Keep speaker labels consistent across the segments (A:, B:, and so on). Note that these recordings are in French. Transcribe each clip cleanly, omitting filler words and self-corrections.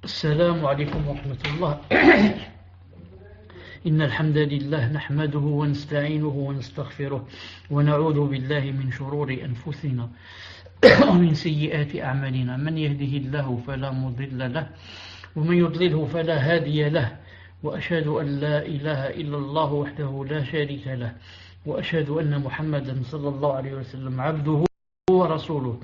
A: السلام عليكم ورحمة الله. إن الحمد لله نحمده ونستعينه ونستغفره ونعوذ بالله من شرور أنفسنا ومن سيئات أعمالنا. من يهده الله فلا مضل له ومن يضلله فلا هادي له، وأشهد أن لا إله إلا الله وحده لا شريك له، وأشهد أن محمدا صلى الله عليه وسلم عبده ورسوله.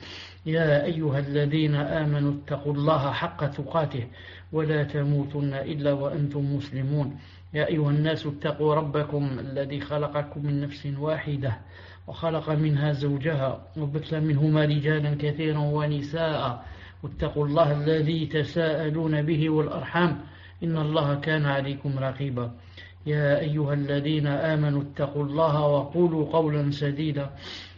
A: يا أيها الذين آمنوا اتقوا الله حق تقاته ولا تموتن إلا وأنتم مسلمون. يا أيها الناس اتقوا ربكم الذي خلقكم من نفس واحدة وخلق منها زوجها وبث منهما رجالا كثيرا ونساء، واتقوا الله الذي تساءلون به والأرحام إن الله كان عليكم رقيبا. يا أيها الذين آمنوا اتقوا الله وقولوا قولا سديدا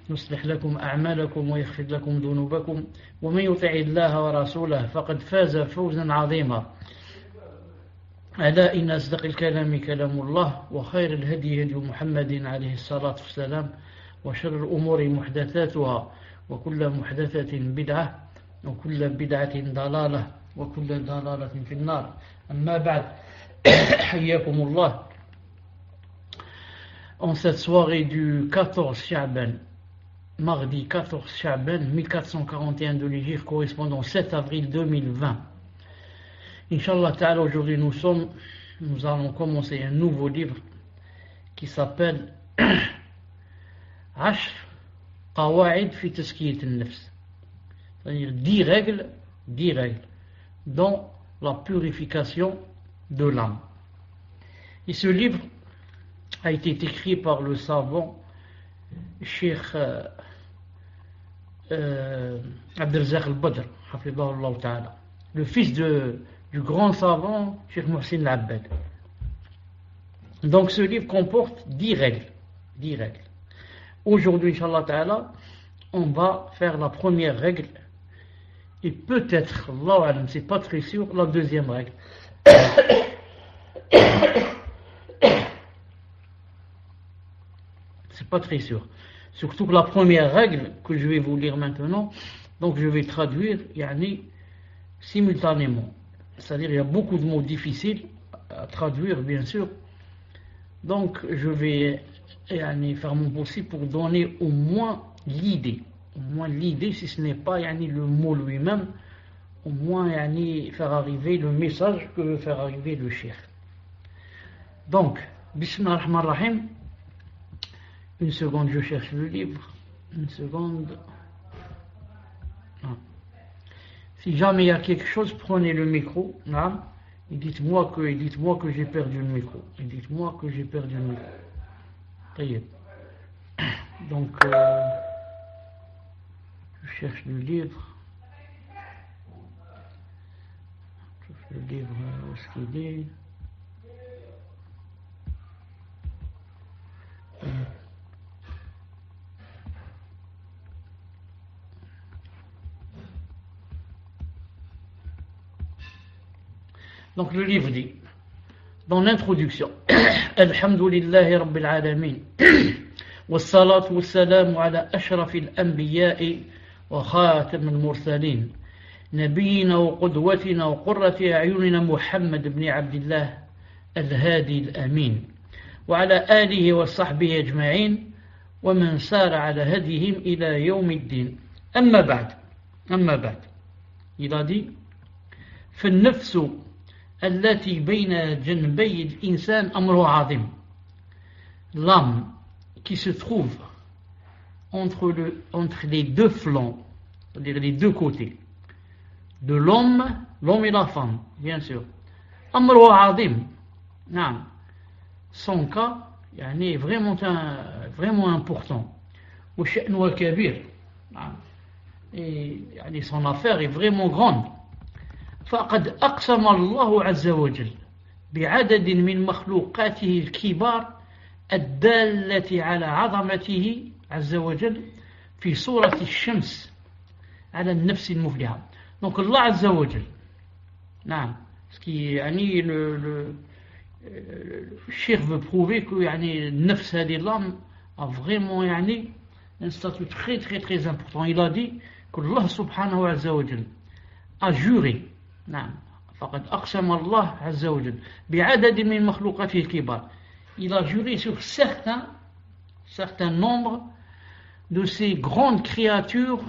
A: يصلح لكم أعمالكم ويغفر لكم ذنوبكم، ومن يطع الله ورسوله فقد فاز فوزا عظيما. ألا إن أصدق الكلام كلام الله، وخير الهدي هدي محمد عليه الصلاة والسلام، وشر الأمور محدثاتها، وكل محدثة بدعة، وكل بدعة ضلالة، وكل ضلالة في النار. أما بعد، حياكم الله. En cette soirée du 14 Sha'ban, mardi 14 Sha'ban 1441 de l'Hégire, correspondant au 7 avril 2020. Inch'Allah Ta'ala, aujourd'hui nous allons commencer un nouveau livre qui s'appelle Ashr Qawa'id fi Tazkiyat al-Nafs, c'est-à-dire 10 règles dans la purification de l'âme. Et ce livre a été écrit par le savant Cheikh Abdelrazak al-Badr, hafidhahullah ta'ala, le fils du grand savant Cheikh Mohsin al-Abbad. Donc ce livre comporte 10 règles. Aujourd'hui, Inch'Allah ta'ala, on va faire la première règle et peut-être, Allahu alam, c'est pas très sûr, la deuxième règle. C'est pas très sûr. Surtout que la première règle que je vais vous lire maintenant, donc je vais traduire simultanément. C'est-à-dire il y a beaucoup de mots difficiles à traduire, bien sûr. Donc je vais faire mon possible pour donner au moins l'idée. Au moins l'idée, si ce n'est pas le mot lui-même, au moins faire arriver le message que veut faire arriver le cheikh. Donc, Bismillah ar-Rahman ar-Rahim. Une seconde, je cherche le livre. Une seconde. Ah. Si jamais il y a quelque chose, prenez le micro. Ah. Et dites-moi que j'ai perdu le micro. Donc, je cherche le livre. Où est-ce qu'il est? Donc le livre dit, dans l'introduction, Alhamdulillahi Rabbil Alamin, wassalatu wassalamu ala ashrafil anbiya'i wa khatam al-mursalin, nabiyina wa qudwatina wa qurrati a'yunina Muhammad ibn Abdillah al-Hadi al-Amin, wa ala alihi wa sahbihi ajma'in, wa man sara ala hadihim ila yawm ad-din. Amma ba'd. Il a dit, fa an-nafsu التي بين جنبي الإنسان أمر عظيم. L'âme qui se trouve entre les deux flancs, c'est-à-dire les deux côtés de l'homme et la femme, bien sûr. أمر عظيم. نعم. Son cas est vraiment important. وشأنه كبير. Et son affaire est vraiment grande. فقد أقسم الله عز وجل بعدد من مخلوقاته الكبار الدالة على عظمته عز وجل في صورة الشمس على النفس المفلحة. Donc Allah عز وجل, نعم, ce qui le cheikh veut prouver que النفس هذه l'âme a vraiment un statut très très très important. Il a dit que Allah subhanahu wa ta'ala a juré, فقد أقسم الله عز وجل بعدد من مخلوقاته الكبار. Il a juré sur certains nombres de ces grandes créatures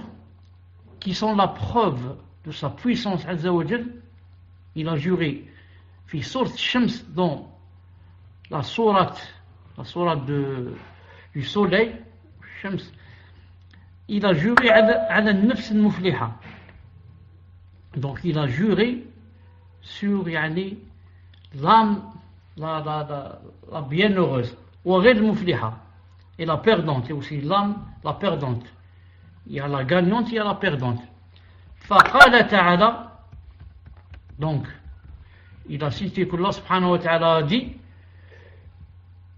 A: qui sont la preuve de sa puissance Azza wa Jal. Il a juré في سورة الشمس, dans la sourate du soleil, الشمس, il a juré على النفس المفلحة. Donc il a juré sur l'âme la bienheureuse, وغير المفلحة, et la perdante, et aussi l'âme la perdante. Il y a la gagnante, il y a la perdante. فقال تعالى, donc il a cité que Allah subhanahu wa ta'ala a dit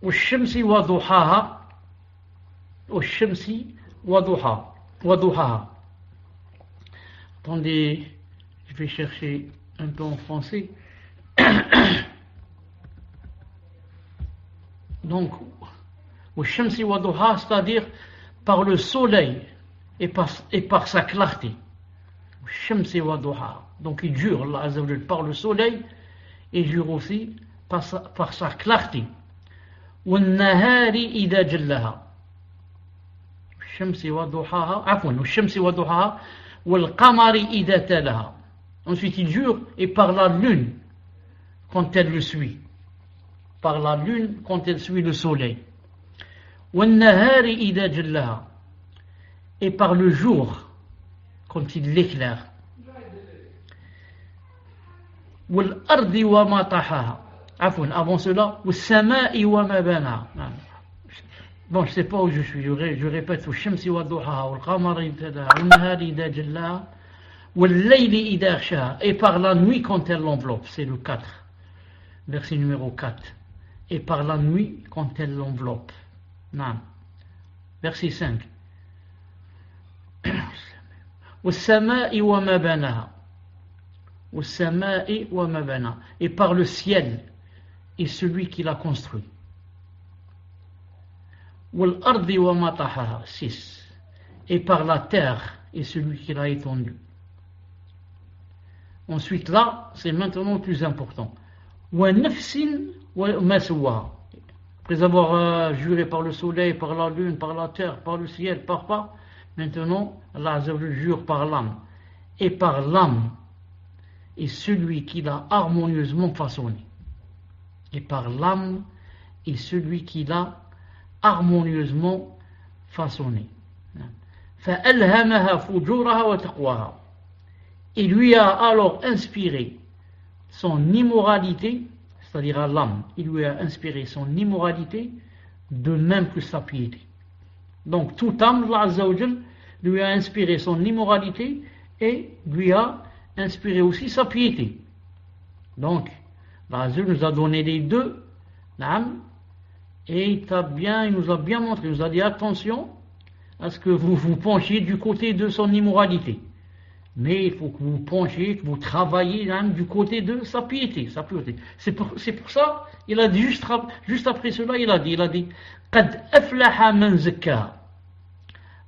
A: والشمس وضحاها والشمس وضحاها. Attendez, je vais chercher un peu en français. Donc والشمس وضحاها, c'est-à-dire par le soleil et par sa clarté. والشمس وضحاها. Donc il jure, Allah Azza wa Jal, par le soleil, et jure aussi par sa clarté. والنهار إذا جلها الشمس وضحاها, عفوا والشمس وضحاها والقمر إذا تلاها. Ensuite il jure et par la lune quand elle le suit, par la lune quand elle suit le soleil. والنهار إذا جلها, et par le jour quand il l'éclaire. والأرض وما طحاها, عفوا avant cela والسماء وما بناها. Bon, je ne sais pas où je suis, je répète والشمس وضحاها والقمر إذا تلاها والنهار إذا جلاها والليل إذا يغشاها, et par la nuit quand elle l'enveloppe. C'est le 4, verset numéro 4. Et par la nuit quand elle l'enveloppe. Non. Verset 5. والسماء وما بناها والسماء وما بناها, et par le ciel et celui qui l'a construit. والأرض وما طحاها, 6, et par la terre et celui qui l'a étendue. Ensuite là, c'est maintenant le plus important. وَنَفْسٍ وَمَا سَوَّاهَا. Après avoir juré par le soleil, par la lune, par la terre, par le ciel, par maintenant Allah Azza wa Jalla jure par l'âme, et par l'âme et celui qui l'a harmonieusement façonné. Et par l'âme et celui qui l'a harmonieusement façonné. فَأَلْهَمَهَا فُجُورَهَا وَتَقْوَاهَا. Il lui a alors inspiré son immoralité, c'est-à-dire à l'âme, il lui a inspiré son immoralité, de même que sa piété. Donc toute âme, Allah Azza wa Jal lui a inspiré son immoralité et lui a inspiré aussi sa piété. Donc Allah Azza wa Jal nous a donné les deux, et il nous a bien montré, il nous a dit attention à ce que vous vous penchiez du côté de son immoralité. Mais il faut que vous penchiez, que vous travaillez du côté de sa piété, sa pureté. C'est pour ça, il a dit juste après cela, il a dit قَدْ أَفْلَحَ مَنْ زَكَّاهَا.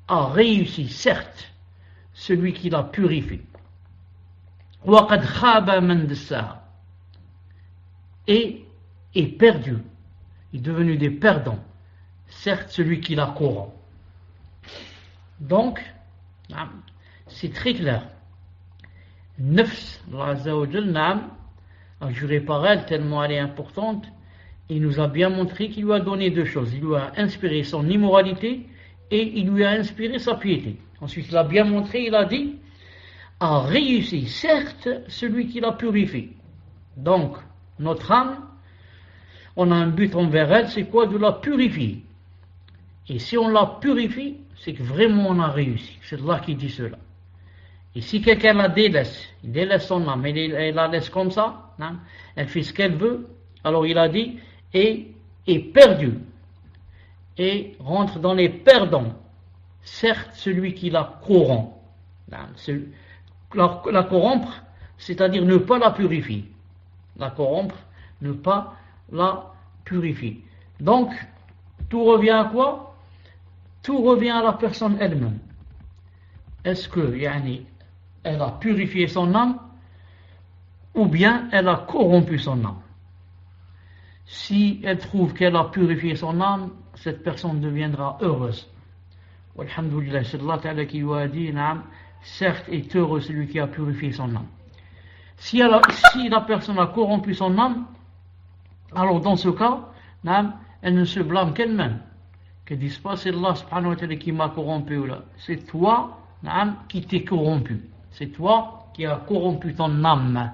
A: A réussi, certes, celui qui l'a purifié. وَقَدْ خَابَ مَنْ دَسَّاهَا. Et est perdu, est devenu des perdants, certes, celui qui l'a corrompu. Donc, c'est très clair. Nafs, Allah Azza wa Jal, a juré par elle tellement elle est importante. Il nous a bien montré qu'il lui a donné deux choses. Il lui a inspiré son immoralité et il lui a inspiré sa piété. Ensuite, il a bien montré, il a dit a réussi, certes, celui qui l'a purifié. Donc, notre âme, on a un but envers elle, c'est quoi? De la purifier. Et si on la purifie, c'est que vraiment on a réussi. C'est Allah qui dit cela. Et si quelqu'un la délaisse, il délaisse son âme, elle la laisse comme ça, elle fait ce qu'elle veut, alors il a dit, et est perdu, et rentre dans les perdants, certes celui qui la corrompt. La corrompre, c'est-à-dire ne pas la purifier. La corrompre, ne pas la purifier. Donc, tout revient à quoi? Tout revient à la personne elle-même. Est-ce que, elle a purifié son âme, ou bien elle a corrompu son âme. Si elle trouve qu'elle a purifié son âme, cette personne deviendra heureuse. Alhamdulillah, c'est Allah Ta'ala qui lui a dit, certes est heureux celui qui a purifié son âme. Si la personne a corrompu son âme, alors dans ce cas, elle ne se blâme qu'elle-même. Qu'elle ne dise pas c'est Allah subhanahu wa ta'ala qui m'a corrompu. C'est toi qui t'es corrompu. C'est toi qui as corrompu ton âme.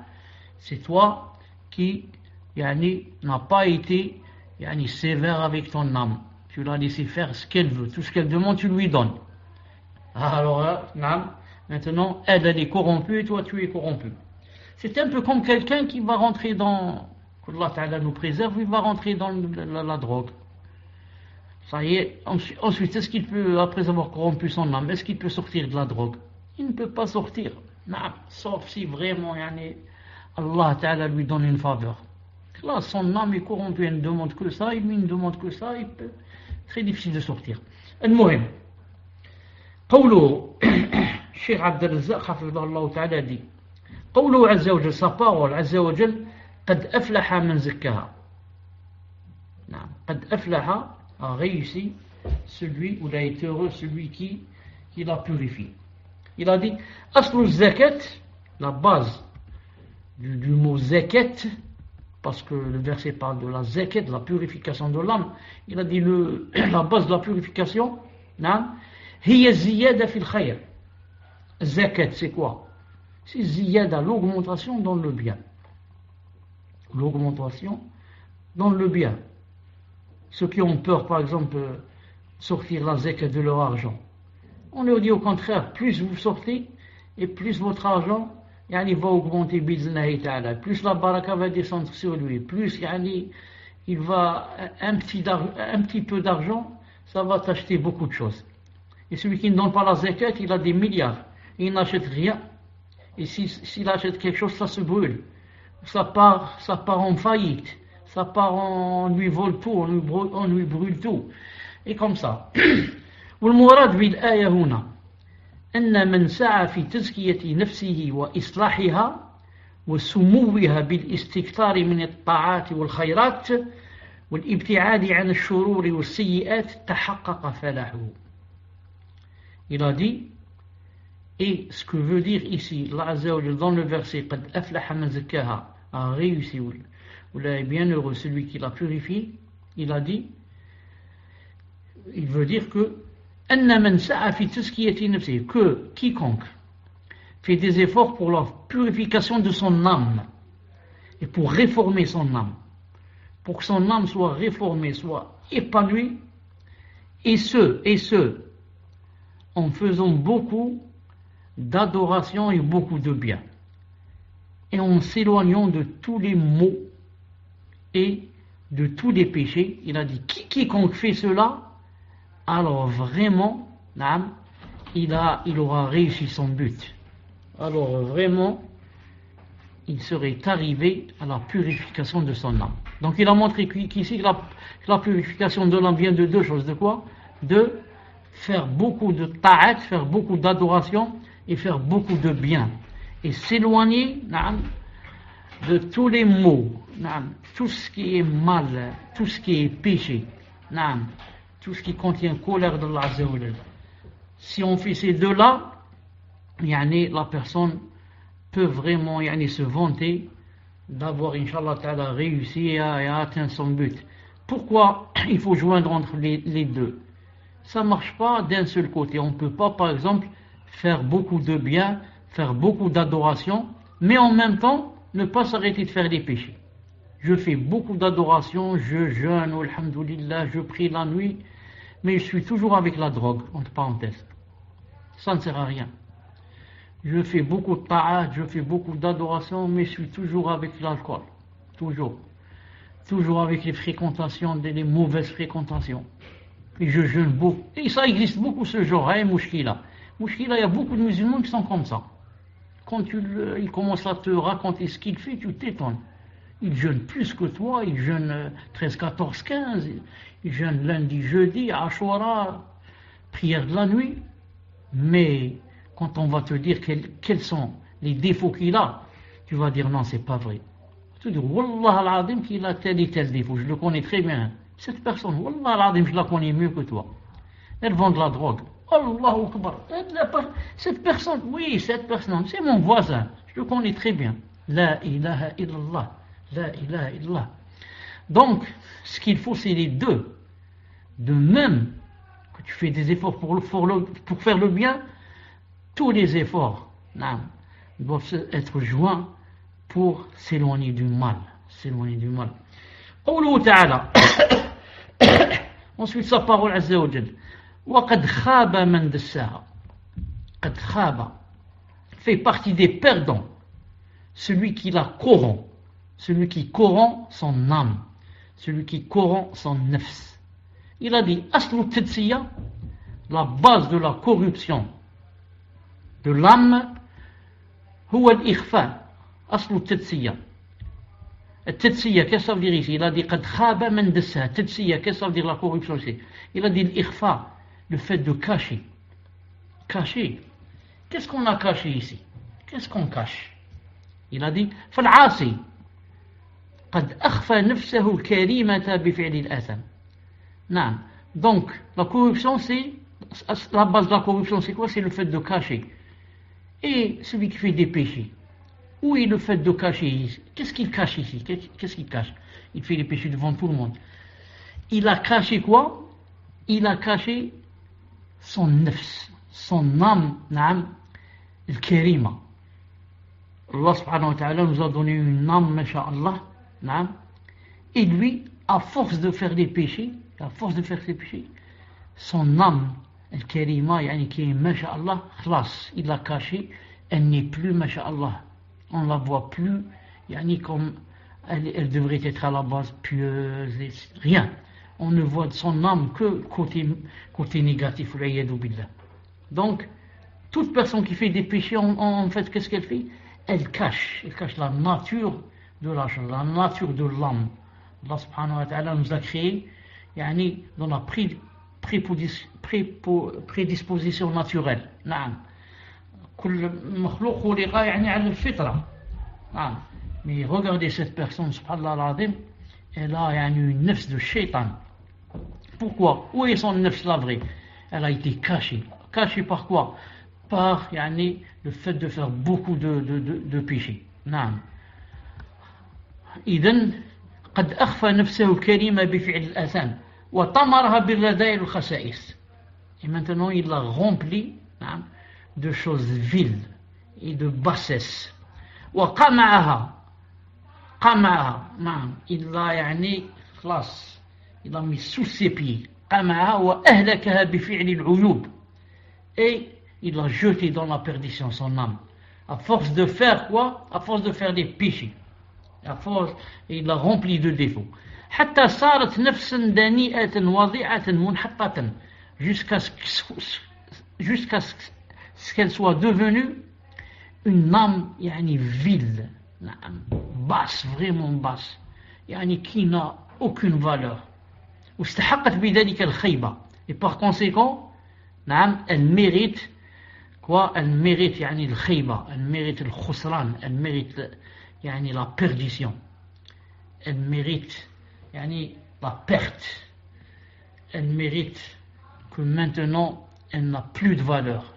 A: C'est toi qui n'a pas été sévère avec ton âme. Tu l'as laissé faire ce qu'elle veut. Tout ce qu'elle demande, tu lui donnes. Alors maintenant, elle est corrompue et toi tu es corrompu. C'est un peu comme quelqu'un qui va rentrer dans, qu'Allah Ta'ala nous préserve, il va rentrer dans la drogue. Ça y est, ensuite, est-ce qu'il peut, après avoir corrompu son âme, est-ce qu'il peut sortir de la drogue? Il ne peut pas sortir. Sauf si vraiment Allah Ta'ala lui donne une faveur. Là, son âme est corrompue, il ne demande que ça, il ne demande que ça, il peut, très difficile de sortir. المهم قوله الشيخ عبد الرزاق حفظه الله تعالى dit قوله عز وجل sa parole عز وجل قد أفلح من زكاها. قد أفلح a réussi celui où il a été heureux, celui qui l'a purifié. Il a dit أصل الزكاة, la base du mot zakat, parce que le verset parle de la zakat, de la purification de l'âme. Il a dit la base de la purification, هي الزيادة في الخير. Zakat, c'est quoi? C'est ziyada, l'augmentation dans le bien. L'augmentation dans le bien. Ceux qui ont peur, par exemple, sortir la zakat de leur argent, on leur dit au contraire, plus vous sortez, et plus votre argent va augmenter, plus la baraka va descendre sur lui, plus il va un petit peu d'argent, ça va t'acheter beaucoup de choses. Et celui qui ne donne pas la zakat, il a des milliards, il n'achète rien. Et s'il achète quelque chose, ça se brûle, ça part en faillite, on lui vole tout, on lui brûle tout, et comme ça. والمراد بالآية هنا أن من سعى في تزكية نفسه وإصلاحها وسموها بالاستكثار من الطاعات والخيرات والابتعاد عن الشرور والسيئات تحقق فلاحه. Il a dit, et ce que veut dire ici Allah Azza wa Jalla dans le verset قد أفلح من زكاها, a réussi, ou là est bien heureux celui qui l'a purifié, il a dit, il veut dire que que quiconque fait des efforts pour la purification de son âme et pour réformer son âme, pour que son âme soit réformée, soit épanouie, et ce en faisant beaucoup d'adoration et beaucoup de bien, et en s'éloignant de tous les maux et de tous les péchés. Il a dit quiconque fait cela, alors vraiment, il aura réussi son but. Alors vraiment, il serait arrivé à la purification de son âme. Donc il a montré qu'ici que la purification de l'âme vient de deux choses. De quoi? De faire beaucoup de ta'at, faire beaucoup d'adoration et faire beaucoup de bien. Et s'éloigner de tous les maux, tout ce qui est mal, tout ce qui est péché, tout ce qui contient colère d'Allah Azza wa Jalla. Si on fait ces deux-là, la personne peut vraiment se vanter d'avoir, Inch'Allah Ta'ala, réussi et atteint son but. Pourquoi il faut joindre entre les deux? Ça ne marche pas d'un seul côté. On ne peut pas, par exemple, faire beaucoup de bien, faire beaucoup d'adoration, mais en même temps, ne pas s'arrêter de faire des péchés. Je fais beaucoup d'adoration, je jeûne, alhamdoulilah, je prie la nuit, mais je suis toujours avec la drogue, entre parenthèses. Ça ne sert à rien. Je fais beaucoup de ta'at, je fais beaucoup d'adoration, mais je suis toujours avec l'alcool. Toujours. Toujours avec les fréquentations, les mauvaises fréquentations. Et je jeûne beaucoup. Et ça existe beaucoup ce genre, mouchkila. Mouchkila, il y a beaucoup de musulmans qui sont comme ça. Quand il commence à te raconter ce qu'il fait, tu t'étonnes. Il jeûne plus que toi, il jeûne 13, 14, 15, il jeûne lundi, jeudi, Ashura, prière de la nuit. Mais quand on va te dire quels sont les défauts qu'il a, tu vas dire non, c'est pas vrai. Tu dis, Wallah al-Azim qu'il a tel et tel défaut, je le connais très bien. Cette personne, Wallah al-Azim, je la connais mieux que toi. Elle vend de la drogue. Allahu Akbar. Cette personne, oui, cette personne, c'est mon voisin. Je le connais très bien. La ilaha illallah. La ilaha illallah. Donc, ce qu'il faut, c'est les deux. De même que tu fais des efforts pour faire le bien, tous les efforts doivent être joints pour s'éloigner du mal. S'éloigner du mal. قوله تعالى. Ensuite, sa parole Azza wa Jal. وقد خاب من دساها. قد خاب fait partie des perdants. Celui qui la corrompt. Celui qui corrompt son âme. Celui qui corrompt son nafs. Il a dit aslu tadsiya, la base de la corruption de l'âme, huwa al-ikhfa, aslu tadsiya. التدسية, qu'est-ce que ça veut dire ici? Il a dit قد خاب من دساها. التدسية, qu'est-ce que ça veut dire la corruption ici? Il a dit l'ikhfa, le fait de cacher. Cacher. Qu'est-ce qu'on a caché ici? Qu'est-ce qu'on cache? Il a dit فالعاصي قد أخفى نفسه الكريمة بفعل الآثام. Non. Donc, la corruption, c'est la base de la corruption, c'est quoi? C'est le fait de cacher. Et celui qui fait des péchés, où est le fait de cacher? Qu'est-ce qu'il cache ici? Qu'est-ce qu'il cache? Il fait les péchés devant tout le monde. Il a caché quoi? Il a caché son nafs, son âme, al-karima. Allah subhanahu wa ta'ala nous a donné une âme, masha'Allah, et lui, à force de faire des péchés, son âme, al-karima, qui est, masha'Allah, khlas, il l'a caché, elle n'est plus, masha'Allah. On ne la voit plus, comme elle devrait être à la base pieuse, rien. On ne voit de son âme que côté négatif. Donc, toute personne qui fait des péchés, en fait, qu'est-ce qu'elle fait? Elle cache la nature de la chose, la nature de l'âme. Allah subhanahu wa ta'ala nous a créé dans la prédisposition naturelle. Mais regardez cette personne, subhanallah al-azim, elle a une nefs de shaitan. Pourquoi? Où est son nefs la vraie? Elle a été cachée. Cachée par quoi? Par le fait de faire beaucoup de péchés. إذن قد أخفى نفسه الكريمة بفعل الآثام وطمرها بالرذائل والخسائس. Et maintenant il l'a rempli de choses viles et de bassesse. وقمعها il l'a خلاص il l'a mis sous ses pieds. قمعها وأهلكها بفعل العيوب. Et il l'a jeté dans la perdition, son âme. À force de faire quoi? À force de faire des péchés. À force, il l'a rempli de défauts. حتى صارت نفسا دنيئة وضيعة منحطة. Jusqu'à ce qu'elle soit devenue une âme vile, basse, vraiment basse, qui n'a aucune valeur. واستحقت بذلك الخيبة. Et par conséquent, elle mérite quoi? Elle mérite le khayba, elle mérite le khusran, elle mérite la perdition, elle mérite la perte, elle mérite que maintenant elle n'a plus de valeur,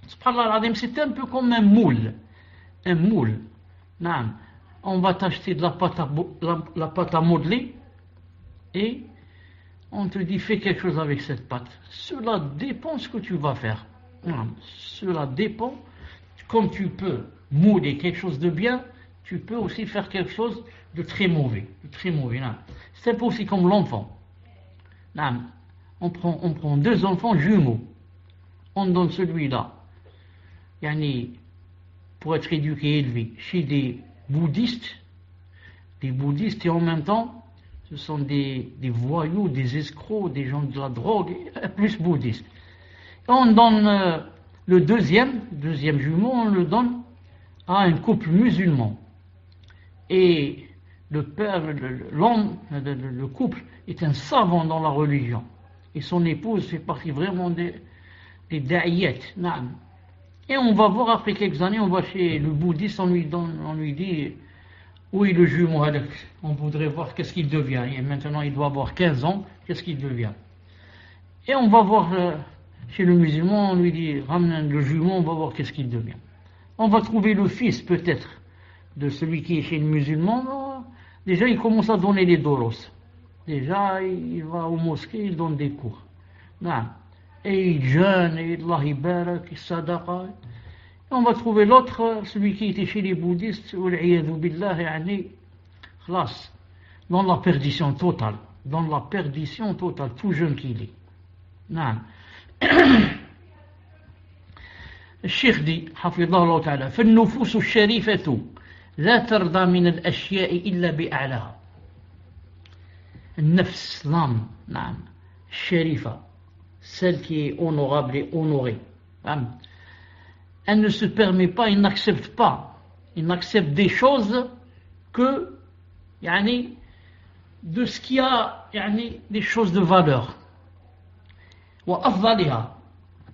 A: Subhanallah, c'est un peu comme un moule. On va t'acheter de la pâte à modeler et on te dit fais quelque chose avec cette pâte. Cela dépend ce que tu vas faire. Cela dépend. Comme tu peux mouler quelque chose de bien, tu peux aussi faire quelque chose de très mauvais. C'est un peu aussi comme l'enfant. On prend deux enfants jumeaux. On donne celui-là pour être éduqué et élevé chez des bouddhistes et en même temps ce sont des voyous, des escrocs, des gens de la drogue, plus bouddhistes. On donne le deuxième jumeau, on le donne à un couple musulman. Et le père, l'homme, le couple est un savant dans la religion. Et son épouse fait partie vraiment des da'iyat. Et on va voir après quelques années, on va chez le bouddhiste, on lui dit, oui, le jumeau, on voudrait voir qu'est-ce qu'il devient. Et maintenant, il doit avoir 15 ans, qu'est-ce qu'il devient. Et on va voir chez le musulman, on lui dit, ramène le jumeau, on va voir qu'est-ce qu'il devient. On va trouver le fils, peut-être, de celui qui est chez le musulman. Déjà, il commence à donner les doros. Déjà, il va au mosquée, il donne des cours. Non. Et il jeûne, et Allah barak, il sadaqa. On va trouver l'autre, celui qui était chez les bouddhistes, dans la perdition totale. Dans la perdition totale, tout jeune qu'il est. Non. الشيخ دي حفظه الله تعالى فالنفوس الشريفة لا ترضى من الأشياء إلا بأعلاها. النفس l'âme, نعم الشريفة, celle qui est honorable et honorée, elle ne se permet pas, il n'accepte pas, il n'accepte des choses que يعني, de ce qui a يعني, des choses de valeur. وأفضلها,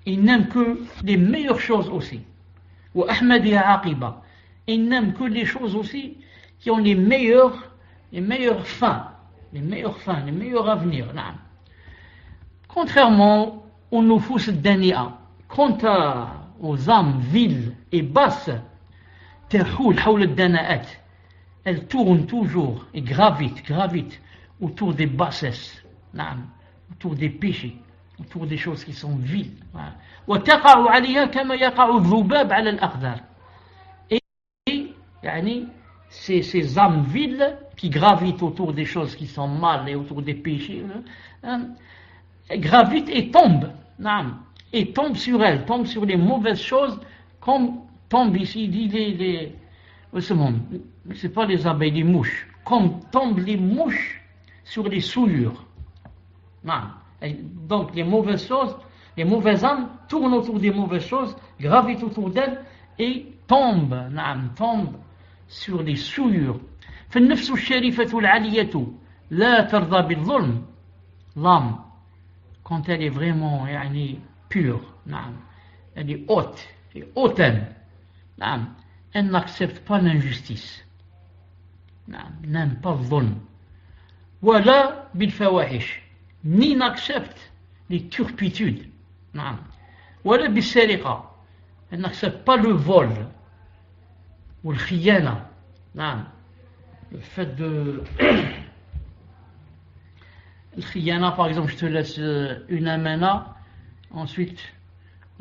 A: il n'aime que les meilleures choses aussi. وأحمدها عاقبة, il n'aime que les choses aussi qui ont les meilleures fins, les meilleurs avenirs. نعم. Contrairement aux nufus dania, quant aux âmes viles et basses, تحول حول الدناءات, elles tournent toujours et gravitent autour des bassesses, نعم, autour des péchés, autour des choses qui sont viles. وتقع عليها كما يقع الذباب على الأقدار. Et يعني, ces âmes viles qui gravitent autour des choses qui sont mal et autour des péchés, gravitent et tombent, et tombent sur elles, tombent sur les mauvaises choses, comme tombent ici, dit c'est pas les abeilles, les mouches, comme tombent les mouches sur les souillures. Donc les mauvaises choses, les mauvaises âmes tournent autour des mauvaises choses, gravitent autour d'elles et tombent sur les souillures. فالنفس الشريفة العالية لا ترضى بالظلم. L'âme, quand elle est vraiment يعني, pure, elle est haute et hautaine, elle n'accepte pas l'injustice, n'aime pas le ظلم. ولا بالفواحش, ni n'accepte les turpitudes. ولا بالسرقة, elle n'accepte pas le vol ou le khiyana, le fait de le khiyana, par exemple, je te laisse une amana, ensuite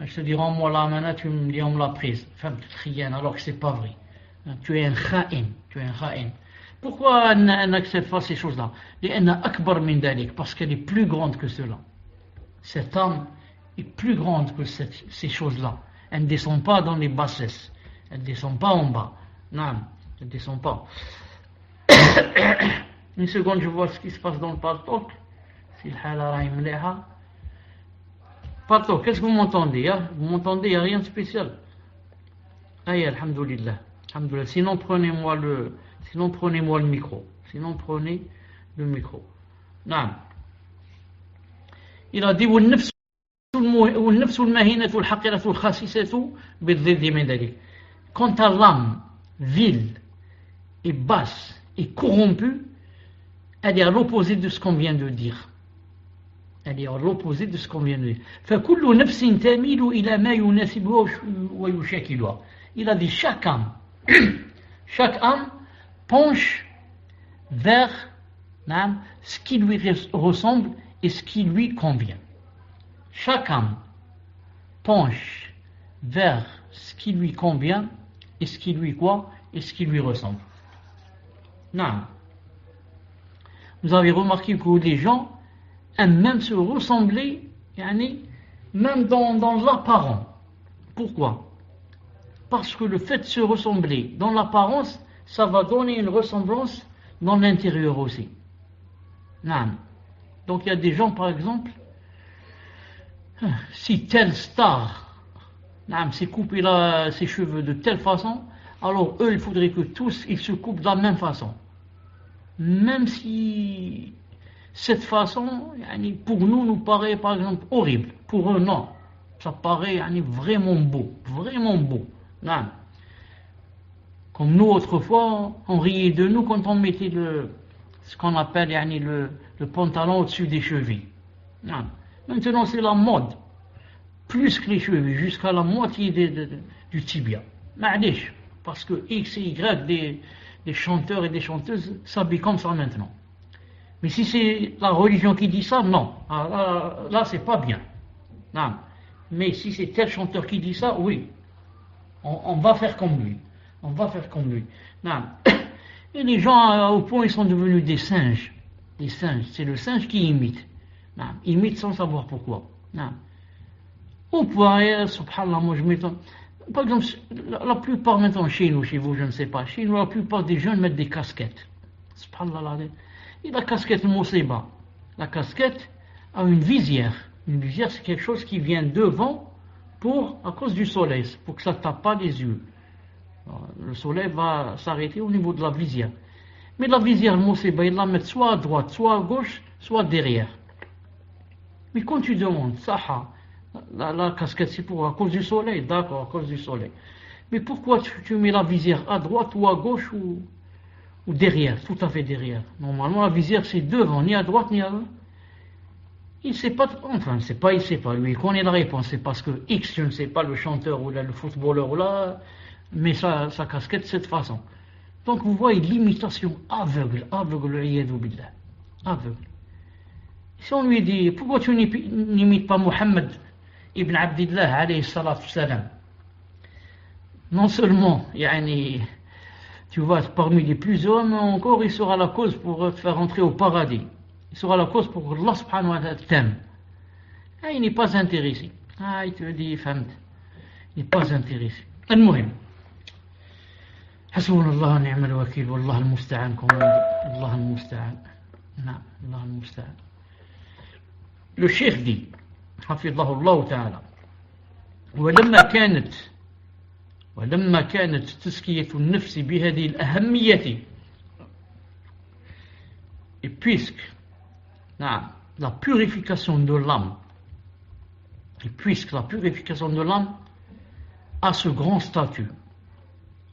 A: je te dis rends-moi la amana, tu me dis on me l'a prise, enfin le khiyana, alors que c'est pas vrai, tu es un kha'in. Pourquoi elle n'accepte pas ces choses-là? Parce qu'elle est plus grande que cela. Cette âme est plus grande que ces choses-là. Elle ne descend pas dans les bassesses, elle ne descend pas en bas. Non, elle ne descend pas. Une seconde, je vois ce qui se passe dans le paltok. Si le hala rahim leha. Paltok, qu'est-ce que vous m'entendez? Vous m'entendez, il n'y a rien de spécial. Aïe, alhamdoulilah. Sinon, prenez-moi le micro. Prenez le micro. Non. Il a dit والنفس المهينة الحقيرة الخاسسة بالضد من ذلك. Quant à l'âme vile et basse et corrompue, elle est à l'opposé de ce qu'on vient de dire. فكل نفس تميل إلى ما يناسبها ويشاكلها. Il a dit chaque âme penche vers ce qui lui ressemble et ce qui lui convient. Chaque âme penche vers ce qui lui convient et ce qui lui ressemble. Non. Vous avez remarqué que les gens aiment même se ressembler, même dans l'apparence. Pourquoi? Parce que le fait de se ressembler dans l'apparence, ça va donner une ressemblance dans l'intérieur aussi. Non. Donc il y a des gens, par exemple, si telle star s'est coupé ses cheveux de telle façon, alors eux, il faudrait que tous ils se coupent de la même façon. Même si cette façon, pour nous paraît par exemple horrible, pour eux non. ça paraît vraiment beau, vraiment beau. Non. Comme nous, autrefois, on riait de nous quand on mettait ce qu'on appelle le pantalon au-dessus des chevilles. Non. Maintenant, c'est la mode. Plus que les chevilles, jusqu'à la moitié du tibia. Ma'alish, parce que X et Y des chanteurs et des chanteuses s'habillent comme ça maintenant. Mais si c'est la religion qui dit ça, non. Là c'est pas bien. Non. Mais si c'est tel chanteur qui dit ça, oui. On va faire comme lui. On va faire comme lui. Non. Et les gens, au point, ils sont devenus des singes. Des singes. C'est le singe qui imite. Non. Imite sans savoir pourquoi. Non. Au point, subhanallah, moi je m'étonne. Par exemple, la plupart maintenant, chez nous, chez vous, je ne sais pas, chez nous, la plupart des jeunes mettent des casquettes. Subhanallah. Et la casquette Moussiba, la casquette a une visière. Une visière, c'est quelque chose qui vient devant à cause du soleil, pour que ça ne tape pas les yeux. Alors, le soleil va s'arrêter au niveau de la visière. Mais la visière Moussiba, ils la mettent soit à droite, soit à gauche, soit derrière. Mais quand tu demandes, Saha, la casquette, c'est à cause du soleil, d'accord, à cause du soleil. Mais pourquoi tu mets la visière à droite ou à gauche ou derrière, tout à fait derrière? Normalement, la visière, c'est devant, ni à droite, ni à gauche. Il sait pas, enfin, il sait pas, lui, il connaît la réponse, c'est parce que X, je ne sais pas, le chanteur ou là, le footballeur ou là, met sa casquette de cette façon. Donc, vous voyez l'imitation aveugle, billah, aveugle. Si on lui dit, pourquoi tu n'imites pas Mohammed ibn Abdillah, alayhi salatu salam? Non seulement, tu vas être parmi les plus heureux, mais encore il sera la cause pour te faire entrer au paradis. Il sera la cause pour que Allah subhanahu wa ta'ala t'aime. Il n'est pas intéressé. Il te dit, femme, il n'est pas intéressé. المهم حسبنا الله ونعم الوكيل والله المستعان الله المستعان نعم الله المستعان. Le cheikh dit حفظه الله تعالى ولما كانت تزكية النفس بهذه الأهمية et puisque la purification de l'âme a ce grand statut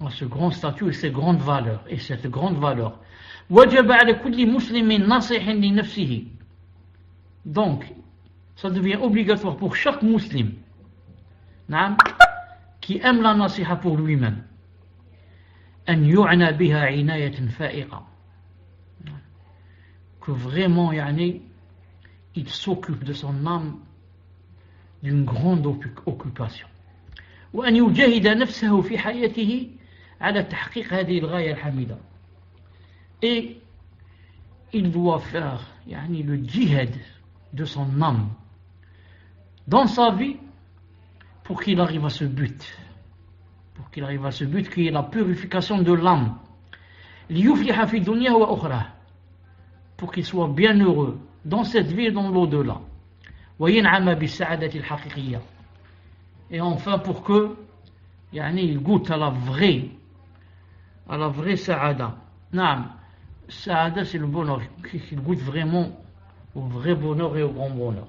A: et ces grandes valeurs et cette grande valeur وجب على كل مسلم ناصح لنفسه. Donc ça devient obligatoire pour chaque musulman qui aime la nasiha pour lui-même أن يعنى بها عناية فائقة, que vraiment il s'occupe de son âme d'une grande occupation. وأن يجاهد نفسه في حياته على تحقيق هذه الغاية الحميدة. Et il doit faire le djihad de son âme dans sa vie pour qu'il arrive à ce but. Qui est la purification de l'âme. ليفلح في دنياه وأخراه, pour qu'il soit bien heureux dans cette vie et dans l'au-delà. وينعم بالسعادة الحقيقية. Et enfin pour que il goûte à la vraie saada. Saada, c'est le bonheur, qu'il goûte vraiment au vrai bonheur et au grand bonheur.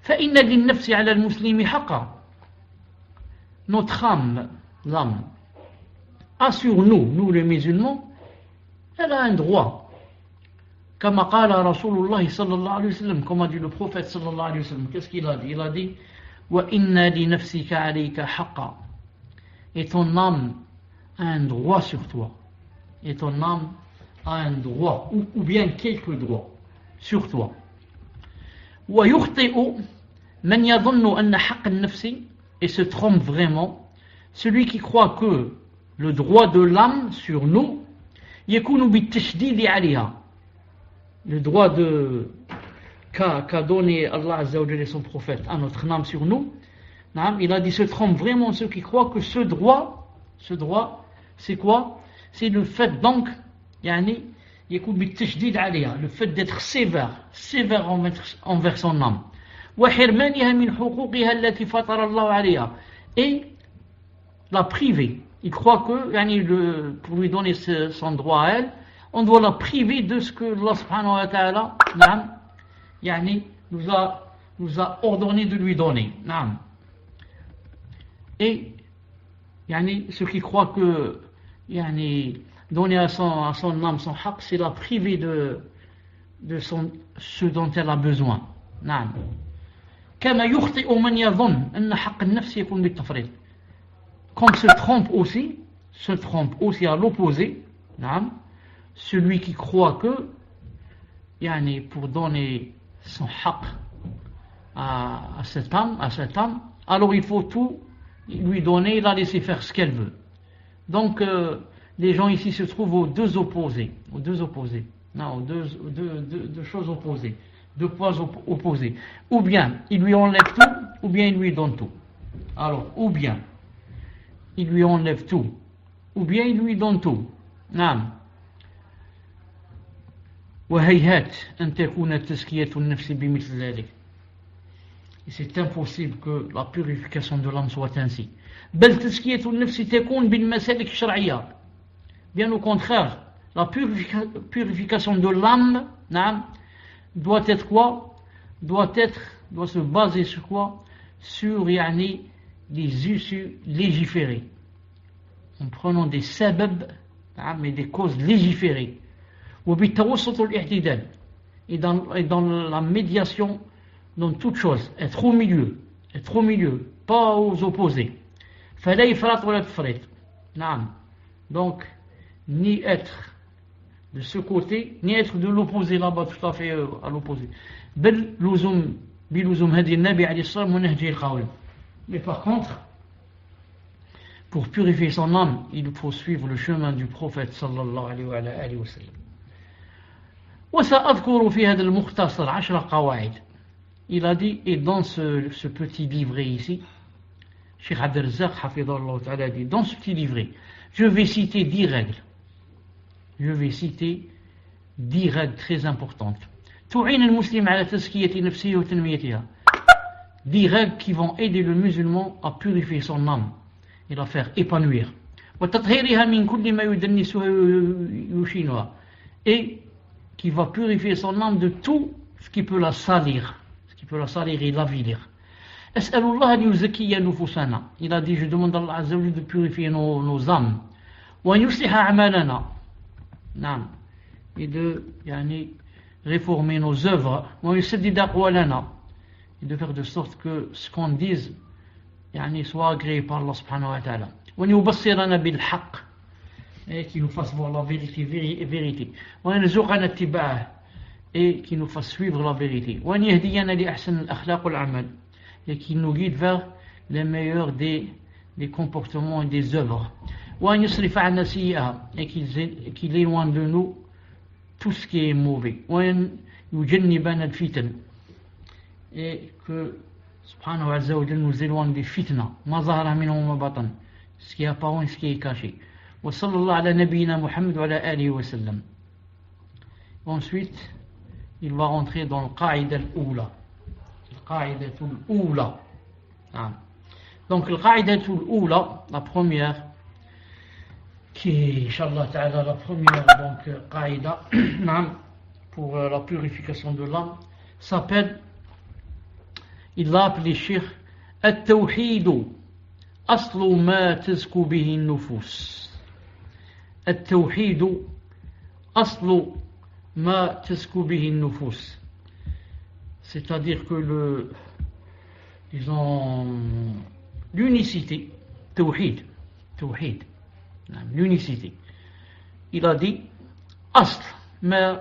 A: فإن للنفس على المسلم حقا. Notre âme, l'âme, a sur nous les musulmans, elle a un droit. كما قال رسول الله صلى الله عليه وسلم, comme a dit le prophète صلى الله عليه وسلم. Qu'est-ce qu'il a dit? Il a dit وإن لنفسك عليك حقا. Et ton âme a un droit sur toi. Et ton âme a un droit, ou bien quelques droits sur toi. ويخطئ من يظن أن حق النفس, et se trompe vraiment celui qui croit que le droit de l'âme sur nous يكون بالتشديد عليها, le droit qu'a donné Allah Azza wa Jalla et son prophète à notre âme sur nous. Il a dit, se trompe vraiment ceux qui croient que ce droit c'est quoi? C'est le fait donc يكون بالتشديد عليها, le fait d'être sévère envers son âme. وحرمانها من حقوقها التي فطر الله عليها, et la priver. Il croit que pour lui donner son droit à elle, on doit la priver de ce que Allah subhanahu wa ta'ala nous a nous a ordonné de lui donner. Naam. Et ceux qui croient que donner à son âme son haq, c'est la priver de ce dont elle a besoin. نعم. كما يخطئ من يظن أن حق النفس يكون بالتفريط. Comme se trompe aussi à l'opposé, نعم, celui qui croit que pour donner son haq à cette âme, alors il faut tout lui donner, la laisser faire ce qu'elle veut. Donc les gens ici se trouvent aux deux choses opposées, deux poids opposés. Ou bien il lui enlève tout, ou bien il lui donne tout. Alors, ou bien il lui enlève tout, ou bien il lui donne tout. نعم. وهيهات أن تكون تزكية النفس بمثل ذلك. Et c'est impossible que la purification de l'âme soit ainsi. بل تزكية النفس تكون بالمسالك الشرعية. Bien au contraire, la purification de l'âme doit être quoi? Doit se baser sur quoi? Sur les issues légiférées. En prenant des sabab, mais des causes légiférées. Et dans la médiation, dans toute chose, être au milieu, pas aux opposés. Donc, ni être de ce côté, ni être de l'opposé là-bas, tout à fait à l'opposé. Mais par contre, pour purifier son âme, il faut suivre le chemin du prophète sallallahu alayhi wa sallam. وسأذكر في هذا المختصر 10 قواعد. Il a dit, et dans ce petit livret ici, Cheikh Abd al-Razzaq hafidhahullah ta'ala dit, dans ce petit livret, je vais citer 10 règles. Je vais citer 10 règles très importantes. تعين المسلم على تزكية نفسه وتنميتها. 10 règles qui vont aider le musulman à purifier son âme et la faire épanouir. وتطهيرها من كل ما يدنسها ويشينها. Et qui va purifier son âme de tout ce qui peut la salir. Et l'avilir. As'alullah an yuzakkiya nufusana. Il a dit, je demande à Allah Azza wa Jalla de purifier nos âmes. Wa yusliha a'malana. Naam. Et de réformer nos œuvres. Wa yusaddid aqwalana. Et de faire de sorte que ce qu'on dise soit agréé par Allah subhanahu wa ta'ala. Wa yubassirana bil haqq. Et qui nous fasse voir la vérité. Wa yarzuqana ittiba'ah. Et qui nous fasse suivre la vérité. Et qui nous guide vers les meilleurs des comportements et des œuvres. Et qu'il éloigne de nous tout ce qui est mauvais. Et que subhanahu wa ta'ala nous éloigne des fitna, ce qui est apparent et ce qui est caché. Wa sallallahu ala nabiyyina Muhammad wa ala alihi wa sallam. Ensuite, il va rentrer dans le qaïda al-oula. Donc le qaïda al-oula, la première, qui est, Inch'Allah ta'ala, la première qaïda pour la purification de l'âme, s'appelle, il l'a appelé Cheikh, At-Tawhid, Aslu ma tazku bihi nufus. At-Tawhid, Aslu ma tazku bihi nufus. C'est-à-dire que l'unicité, Tawhid, l'unicité. Il a dit, Asl, mais,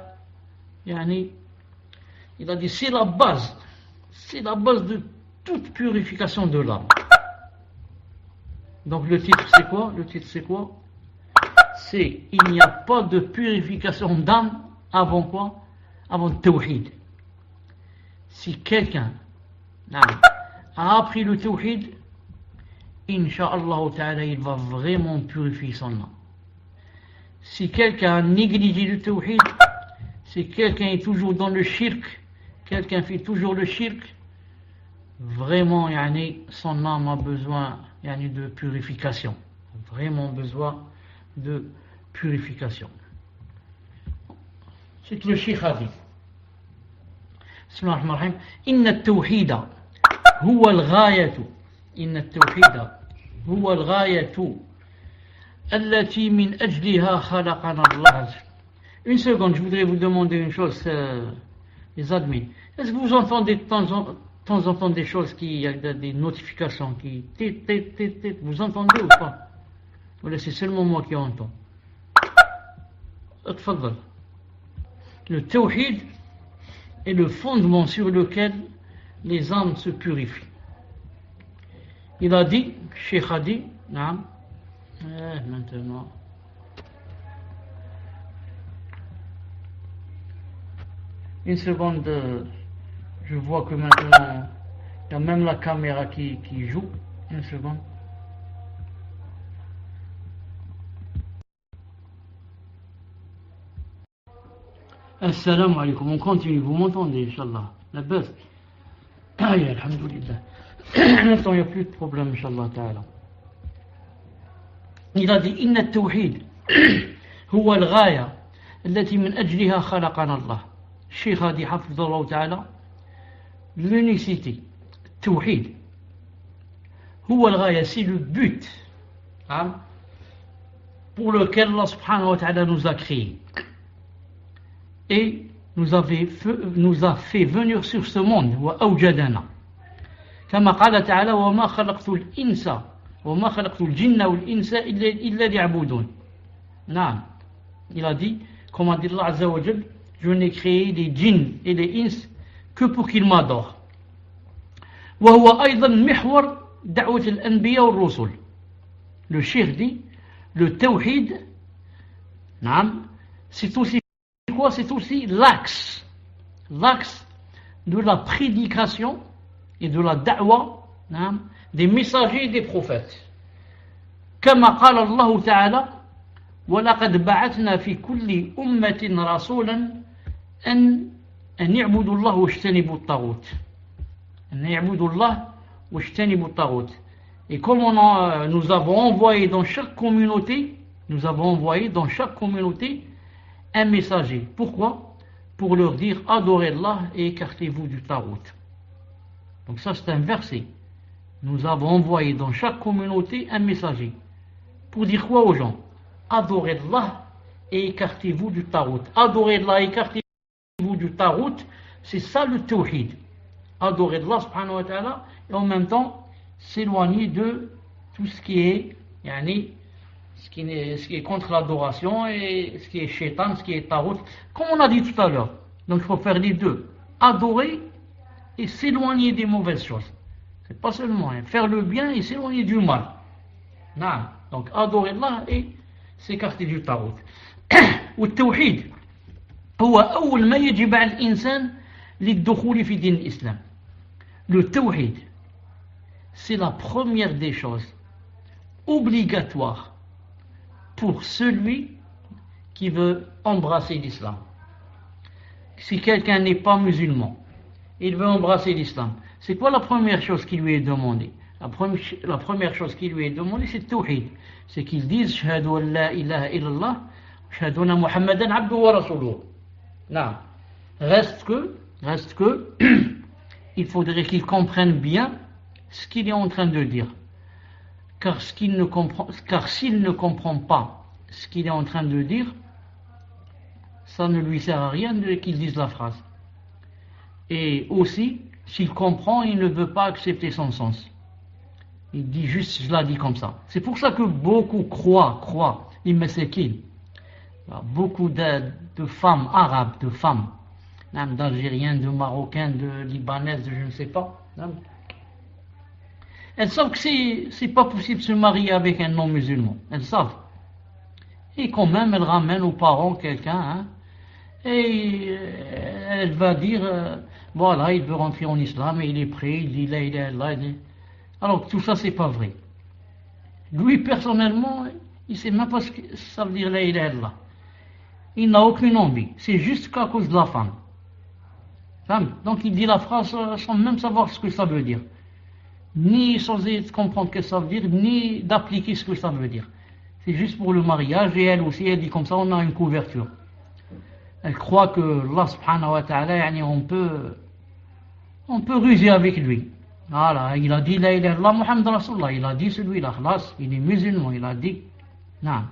A: il a dit, c'est la base de toute purification de l'âme. Donc le titre c'est quoi? C'est, il n'y a pas de purification d'âme avant quoi? Avant le Tawhid. Si quelqu'un a appris le Tawhid, Inch'Allah ta'ala, il va vraiment purifier son âme. Si quelqu'un a négligé le Tawhid, si quelqu'un est toujours dans le shirk, quelqu'un fait toujours le shirk, vraiment son âme a besoin de purification. Vraiment besoin de purification. C'est que le Cheikh a dit. بسم الله الرحمن الرحيم إن التوحيد هو الغاية إن التوحيد هو الغاية التي من أجلها خلقنا الله. Une seconde, je voudrais vous demander une chose, les admins. Est-ce que vous entendez de temps en temps des choses qui, il y a des notifications qui, vous entendez ou pas? Voilà, c'est seulement moi qui entends. اتفضل. Le tawhid est le fondement sur lequel les âmes se purifient. Il a dit, Cheikh a dit, maintenant. Une seconde, je vois que maintenant, il y a même la caméra qui joue. Une seconde. Assalamu alaikum, on continue, vous m'entendez, Inch'Allah. La base. Aïe, alhamdoulilah. Maintenant, il n'y a plus de problème, Inch'Allah ta'ala. Il a dit, Inna at-tawhid huwa al-ghaya التي من أجلها خلقنا الله. Cheikh a dit, hafidallahu ta'ala, l'unicité, tawhid, huwa al-ghaya, c'est le but pour lequel Allah subhanahu wa ta'ala nous a créés et nous a fait venir sur ce monde, wa awjadana. كما قال تعالى وما خلقت الإنس وما خلقت الجن والإنس إلا ليعبدون. نعم, il a dit, comme a dit Allah Azza wa Jal, je n'ai créé les djinns et les ins que pour qu'ils m'adorent. وهو أيضا محور دعوة الأنبياء والرسل. Le cheikh dit, le tawhid, نعم, c'est aussi quoi? C'est aussi l'axe de la prédication et de la da'wa des messagers et des prophètes. كما قال الله تعالى ولقد بعثنا في كل أمة رسولا أن يعبدوا الله واجتنبوا الطاغوت. أن يعبدوا الله واجتنبوا الطاغوت. Et comme nous avons envoyé dans chaque communauté, un messager. Pourquoi? Pour leur dire adorez Allah et écartez-vous du tarout. Donc ça c'est un verset. Nous avons envoyé dans chaque communauté un messager. Pour dire quoi aux gens? Adorez Allah et écartez-vous du tarout. Adorez Allah et écartez-vous du tarout, c'est ça le tawhid. Adorez Allah subhanahu wa ta'ala et en même temps s'éloigner de tout ce qui est ce qui est contre l'adoration et ce qui est shaitan, ce qui est tarout, comme on a dit tout à l'heure. Donc il faut faire les deux, adorer et s'éloigner des mauvaises choses. C'est pas seulement faire le bien et s'éloigner du mal. Non. Donc adorer Allah et s'écarter du tarout. والتوحيد هو أول ما يجب على الإنسان للدخول في دين الإسلام. Le tawhid, c'est la première des choses obligatoires pour celui qui veut embrasser l'islam. Si quelqu'un n'est pas musulman, il veut embrasser l'islam, c'est quoi la première chose qui lui est demandée? La première chose qui lui est demandée, c'est tawhid. C'est qu'il dise Shahadu an la ilaha illallah, Shahadu anna Muhammadan abduhu wa rasuluhu. Non. Reste que il faudrait qu'il comprenne bien ce qu'il est en train de dire. Car s'il ne comprend pas ce qu'il est en train de dire, ça ne lui sert à rien qu'il dise la phrase. Et aussi, s'il comprend, il ne veut pas accepter son sens. Il dit juste, je l'ai dit comme ça. C'est pour ça que beaucoup croient, il me sait qu'il. Beaucoup de femmes arabes, d'Algériens, de Marocains, de Libanaises, de je ne sais pas. Elles savent que c'est pas possible de se marier avec un non-musulman. Elles savent. Et quand même, elles ramènent aux parents quelqu'un, et elle va dire, voilà, il veut rentrer en islam, et il est prêt, il dit la ilaha illallah. Alors tout ça, c'est pas vrai. Lui, personnellement, il sait même pas ce que ça veut dire la ilaha illallah. Il n'a aucune envie. C'est juste qu'à cause de la femme. Donc il dit la phrase sans même savoir ce que ça veut dire. Ni sans comprendre ce que ça veut dire, ni d'appliquer ce que ça veut dire. C'est juste pour le mariage, et elle aussi, elle dit comme ça, on a une couverture. Elle croit que Allah subhanahu wa ta'ala, on peut on peut ruser avec lui. Voilà, il a dit la ilaha illallah Muhammad Rasulullah, il a dit celui-là, khlas, il est musulman, il a dit. Non.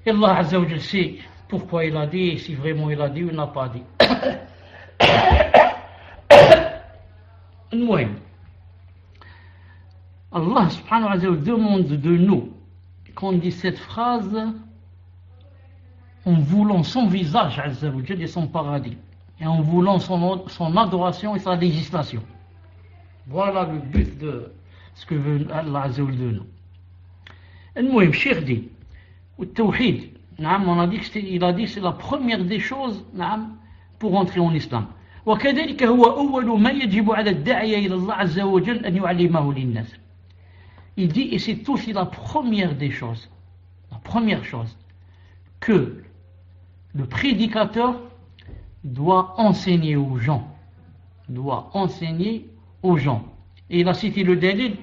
A: Et Allah Azza wa Jal sait pourquoi il a dit, et si vraiment il a dit ou il n'a pas dit. Allah subhanahu wa ta'ala demande de nous qu'on dise cette phrase en voulant son visage Azza wa Jal et son paradis, et en voulant son adoration et sa législation. Voilà le but de ce que veut Allah Azza wa Jal de nous. المهم الشيخ دي والتوحيد نعم on a dit il a dit c'est la première des choses نعم pour entrer en islam. وكذلك هو أول ما يجب على الداعية إلى الله عز وجل أن يعلمه للناس. Il dit, et c'est aussi la première des choses, la première chose que le prédicateur doit enseigner aux gens, Et il a cité le dalil,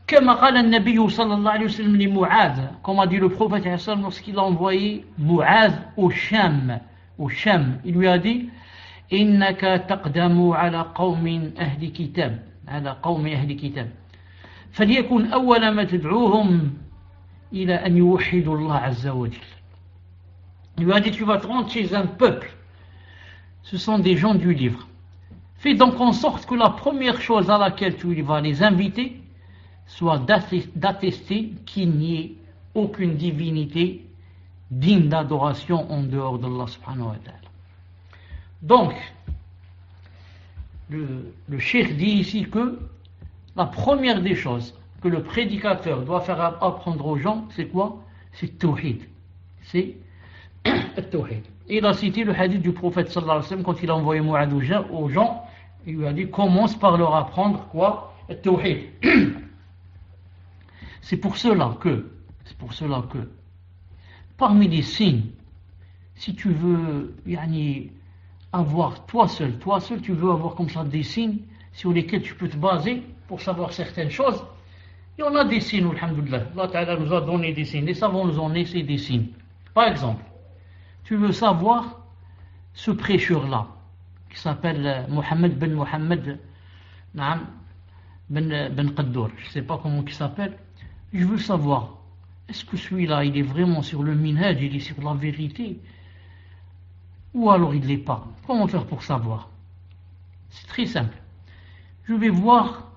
A: كما قال النبي صلى الله عليه وسلم لمعاذ, comme a dit le prophète lorsqu'il a envoyé Mu'adh au Sham, il lui a dit, إنك تقدم على قوم أهل كتاب, فليكن أول ما تدعوهم إلى أن يوحدوا الله عز وجل. Il lui a dit, tu vas te rendre chez un peuple, ce sont des gens du livre. Fais donc en sorte que la première chose à laquelle tu vas les inviter soit d'attester qu'il n'y ait aucune divinité digne d'adoration en dehors d'Allah subhanahu wa ta'ala. Donc, le cheikh dit ici que la première des choses que le prédicateur doit faire apprendre aux gens, c'est quoi? C'est Tawhid. C'est Tawhid. Et il a cité le hadith du prophète sallallahu alayhi wa sallam quand il a envoyé Mu'adh aux gens, il lui a dit commence par leur apprendre quoi? Tawhid. C'est pour cela que parmi les signes, si tu veux avoir toi seul tu veux avoir comme ça des signes sur lesquels tu peux te baser pour savoir certaines choses. Il y en a des signes, alhamdoulilah. Allah Ta'ala nous a donné des signes. Les savants nous ont laissé des signes. Par exemple, tu veux savoir ce prêcheur-là, qui s'appelle Mohammed Ben Qaddour. Je ne sais pas comment il s'appelle. Je veux savoir, est-ce que celui-là, il est vraiment sur le minhaj, il est sur la vérité, ou alors il ne l'est pas? Comment faire pour savoir? C'est très simple. Je vais voir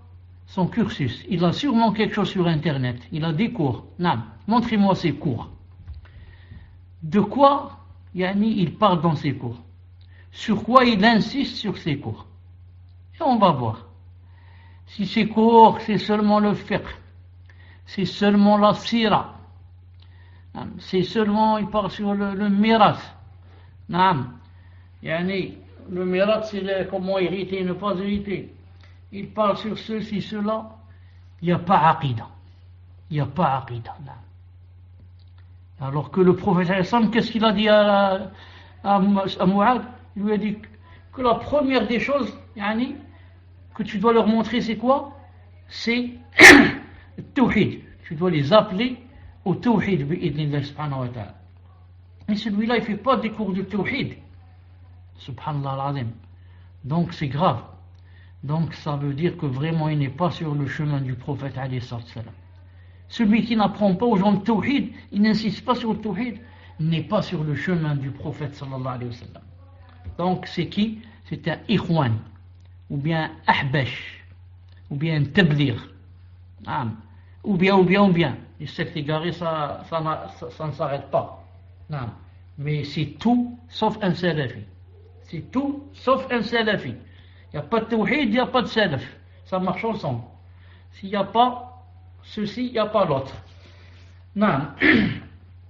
A: son cursus. Il a sûrement quelque chose sur Internet. Il a des cours. Non, montrez-moi ses cours. De quoi il parle dans ses cours? Sur quoi il insiste sur ses cours? Et on va voir. Si ses cours, c'est seulement le fiqh, c'est seulement la sira, c'est seulement, il parle sur le mirath. Le mirath, c'est comment hériter et ne pas hériter. Il parle sur ceci, cela. Il n'y a pas aqida. Alors que le prophète, qu'est-ce qu'il a dit à Mu'adh? Il lui a dit que la première des choses que tu dois leur montrer, c'est quoi? C'est le tawhid. Tu dois les appeler au tawhid bi'idnillah subhanahu wa ta'ala. Mais celui-là, il ne fait pas des cours de tawhid. Subhanallah al-azim. Donc c'est grave. Donc ça veut dire que vraiment il n'est pas sur le chemin du prophète alayhi salam. Celui qui n'apprend pas aux gens le tawhid, il n'insiste pas sur le tawhid, il n'est pas sur le chemin du prophète sallallahu alayhi wa sallam. Donc c'est qui? C'est un ikhwan, ou bien ahbash, ou bien un tablir, ou bien. Les sectes égarées, ça ne s'arrête pas. Mais c'est tout sauf un salafi. C'est tout sauf un salafi. Il n'y a pas de tawhid, il n'y a pas de salaf. Ça marche ensemble. S'il n'y a pas ceci, il n'y a pas l'autre. Non.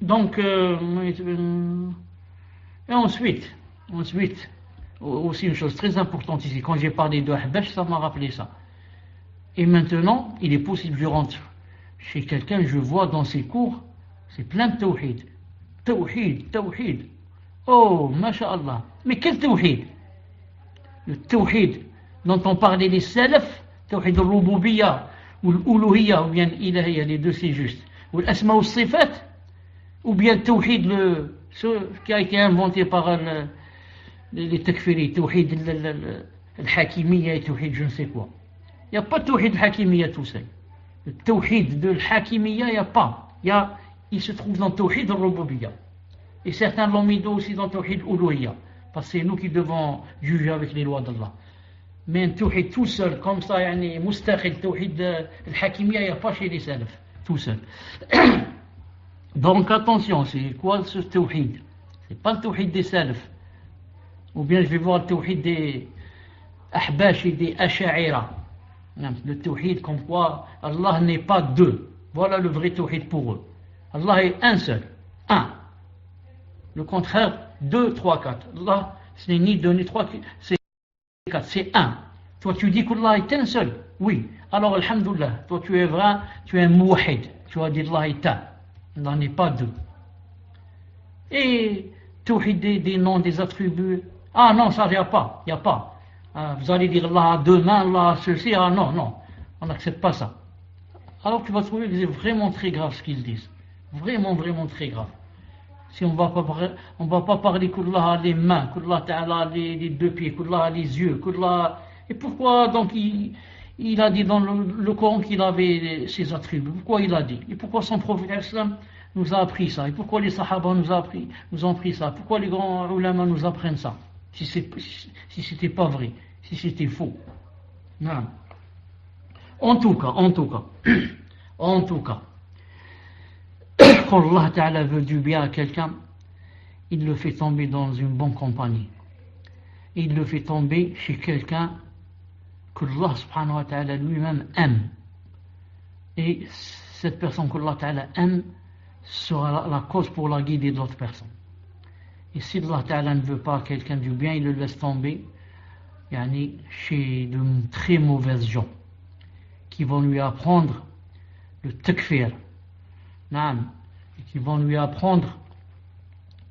A: Donc, et ensuite, aussi une chose très importante ici. Quand j'ai parlé de Ahbash, ça m'a rappelé ça. Et maintenant, il est possible que je rentre chez quelqu'un, je vois dans ses cours, c'est plein de tawhid. Tawhid. Oh, masha'Allah. Mais quel tawhid? Le tawhid dont on parlait les salaf, tawhid al-rububiyya ou l'uluhiyya ou bien l'ilahiyya, les deux c'est juste, ou l'asma ou sifat, ou bien tawhid ce qui a été inventé par les takfiri, tawhid al-hakimiyya et tawhid je ne sais quoi. Il n'y a pas de tawhid al-hakimiyya tout seul. Le tawhid de al-hakimiyya, il n'y a pas. Il se trouve dans tawhid al-rububiyya. Et certains l'ont mis aussi dans tawhid al-uluhiyya. Parce que c'est nous qui devons juger avec les lois d'Allah. Mais un tawhid tout seul, comme ça, yani, mustaqil, tawhid al-hakimiyya, il n'y a pas chez les salafs, tout seul. Donc attention, c'est quoi ce tawhid? C'est pas le tawhid des salafs. Ou bien je vais voir le tawhid des ahbash et des asha'ira. Le tawhid comme quoi Allah n'est pas deux. Voilà le vrai tawhid pour eux. Allah est un seul, un. Le contraire, 2, 3, 4. Allah, ce n'est ni 2 ni 3, c'est 4, c'est un. Toi tu dis qu'Allah est un seul. Oui. Alors, alhamdoulilah, toi tu es vrai, tu es un mouahid. Tu as dit Allah est un. Il n'en est pas deux. Et tawhid des noms, des attributs. Ah non, ça, il n'y a pas. Il n'y a pas. Vous allez dire Allah a deux mains, Allah a ceci. Ah non, non. On n'accepte pas ça. Alors tu vas trouver que c'est vraiment très grave ce qu'ils disent. Vraiment, vraiment très grave. Si on ne va pas parler qu'Allah a les mains, qu'Allah Ta'ala a les deux pieds, qu'Allah a les yeux, qu'Allah... Et pourquoi donc il a dit dans le Coran qu'il avait ses attributs? Pourquoi il a dit? Et pourquoi son prophète islam nous a appris ça? Et pourquoi les sahaba nous ont appris ça? Pourquoi les grands ulama nous apprennent ça? Si c'était pas vrai, si c'était faux. Non. En tout cas, quand Allah Ta'ala veut du bien à quelqu'un, il le fait tomber dans une bonne compagnie. Il le fait tomber chez quelqu'un que Allah Subhanahu wa Ta'ala lui-même aime. Et cette personne que Allah Ta'ala aime sera la cause pour la guider de l'autre personne. Et si Allah Ta'ala ne veut pas quelqu'un du bien, il le laisse tomber chez de très mauvaises gens qui vont lui apprendre le takfir, et qui vont lui apprendre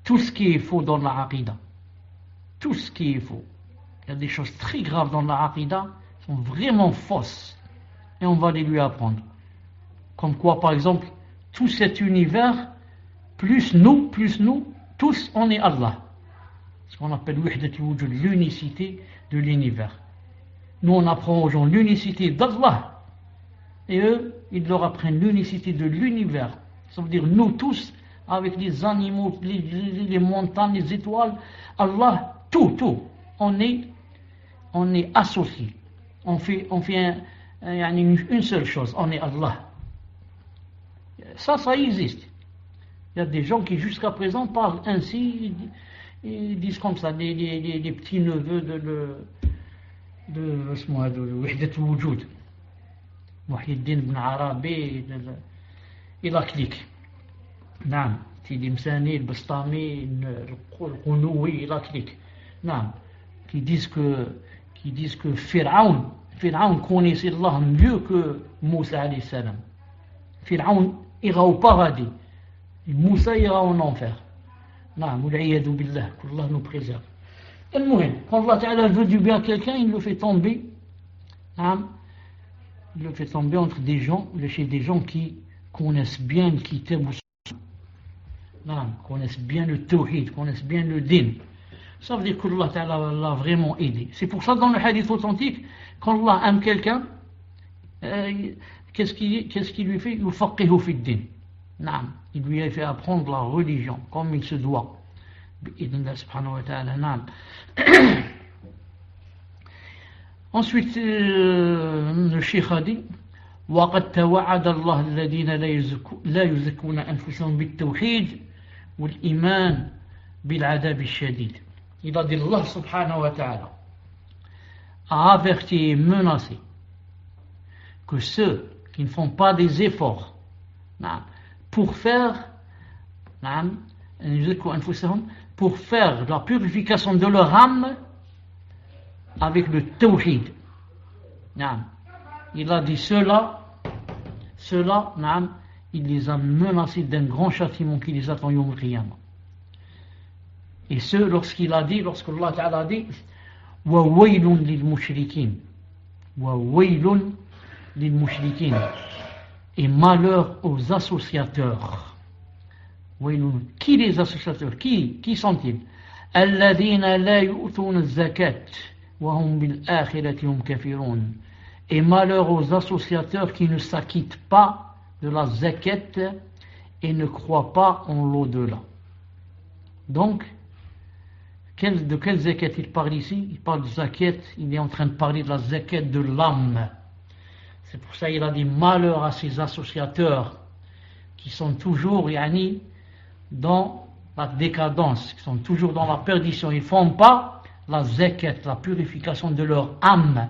A: tout ce qui est faux dans la aqida. Tout ce qui est faux. Il y a des choses très graves dans la aqida qui sont vraiment fausses. Et on va les lui apprendre. Comme quoi, par exemple, tout cet univers, plus nous, tous, on est Allah. Ce qu'on appelle l'unicité de l'univers. Nous, on apprend aux gens l'unicité d'Allah. Et eux, ils leur apprennent l'unicité de l'univers. Ça veut dire nous tous, avec les animaux, les montagnes, les étoiles, Allah, tout. On est associés. On fait une seule chose, on est Allah. Ça existe. Il y a des gens qui jusqu'à présent parlent ainsi, ils disent comme ça, des petits neveux de Wahdat al-Wujud. Muhyiddin ibn Arabi, il a cliqué. نعم Sidi Msani, le Bastami, le Qunouwi, il a cliqué. نعم qui disent que Pharaon connaissait Allah mieux que Moussa alayhi salam. Pharaon ira au paradis et Moussa ira en enfer. نعم والعياذ بالله, qu'Allah nous préserve. Quand Allah Ta'ala veut du bien à quelqu'un, il le fait tomber. Il le fait tomber entre des gens, chez des gens qui connaissent bien le kitab ou connaissent bien le tawhid, connaissent bien le din. Ça veut dire que Allah Ta'ala l'a vraiment aidé. C'est pour ça dans le hadith authentique, quand Allah aime quelqu'un, qu'est-ce qu'il lui fait? Yufaqihu fi din. Il lui a fait apprendre la religion comme il se doit. Bi'idhnillah subhanahu wa ta'ala. Ensuite, le Cheikh a dit وَقَدْ تَوَعَدَ اللَّهُ الَّذِينَ لَا يُزَكُّونَ أَنفُسَهُم بِالتَّوْحِيدِ وَالْإِيمَانِ بِالْعَذَابِ الشَّدِيدِ. Il a dit Allah subhanahu wa ta'ala a averti et menacé que ceux qui ne font pas des efforts pour faire la purification de leur âme avec le tawhid. Il a dit cela, il les a menacés d'un grand châtiment qui les attend Yawm al-Qiyamah. Et ce, lorsque Allah Ta'ala a dit wa waylun lil mushrikin, et malheur aux associateurs. Qui les associateurs? Qui sont-ils? Alladhina la yu'tuna az-zakat وهم بالآخرة هم كافرون. Et malheur aux associateurs qui ne s'acquittent pas de la zakat et ne croient pas en l'au-delà. Donc, de quelle zakat il parle ici? Il parle de zakat, il est en train de parler de la zakat de l'âme. C'est pour ça qu'il a dit malheur à ces associateurs qui sont toujours dans la décadence, qui sont toujours dans la perdition. Ils ne font pas la zakat, la purification de leur âme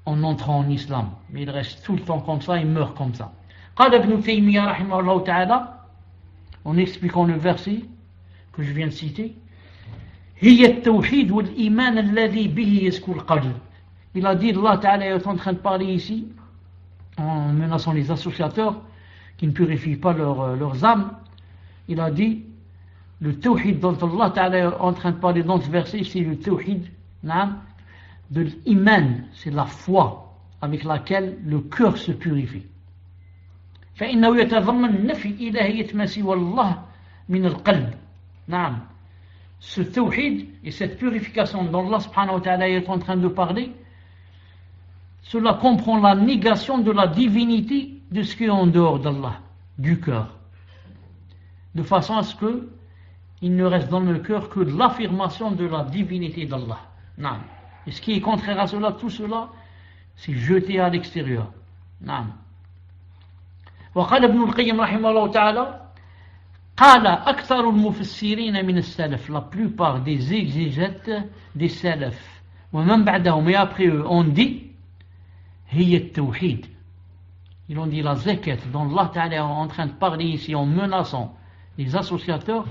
A: en entrant en islam. Mais ils restent tout le temps comme ça, ils meurent comme ça. قال ابن تيمية رحمه الله تعالى, en expliquant le verset que je viens de citer, هي التوحيد والإيمان الذي به يزكو القلب. Il a dit, Allah Ta'ala est en train de parler ici, en menaçant les associateurs qui ne purifient pas leurs âmes. Il a dit, le tawhid dont Allah Ta'ala est en train de parler dans ce verset, c'est le tawhid de l'iman, c'est la foi avec laquelle le cœur se purifie. فإنه يتضمن نفي إلهية ما سوى الله من القلب. نعم. Ce tawhid et cette purification dont Allah subhanahu wa ta'ala est en train de parler, cela comprend la négation de la divinité de ce qui est en dehors d'Allah, du cœur, de façon à ce que il ne reste dans le cœur que l'affirmation de la divinité d'Allah. Non. Et ce qui est contraire à cela, tout cela, c'est jeté à l'extérieur. Non. وقال ابن القيم رحمه الله تعالى قال أكثر المفسرين من السلف, la plupart des exégètes des salaf ومن بعدهم et après eux ont dit هي التوحيد. Ils ont dit la zakat dont Allah Ta'ala est en train de parler ici en menaçant les associateurs.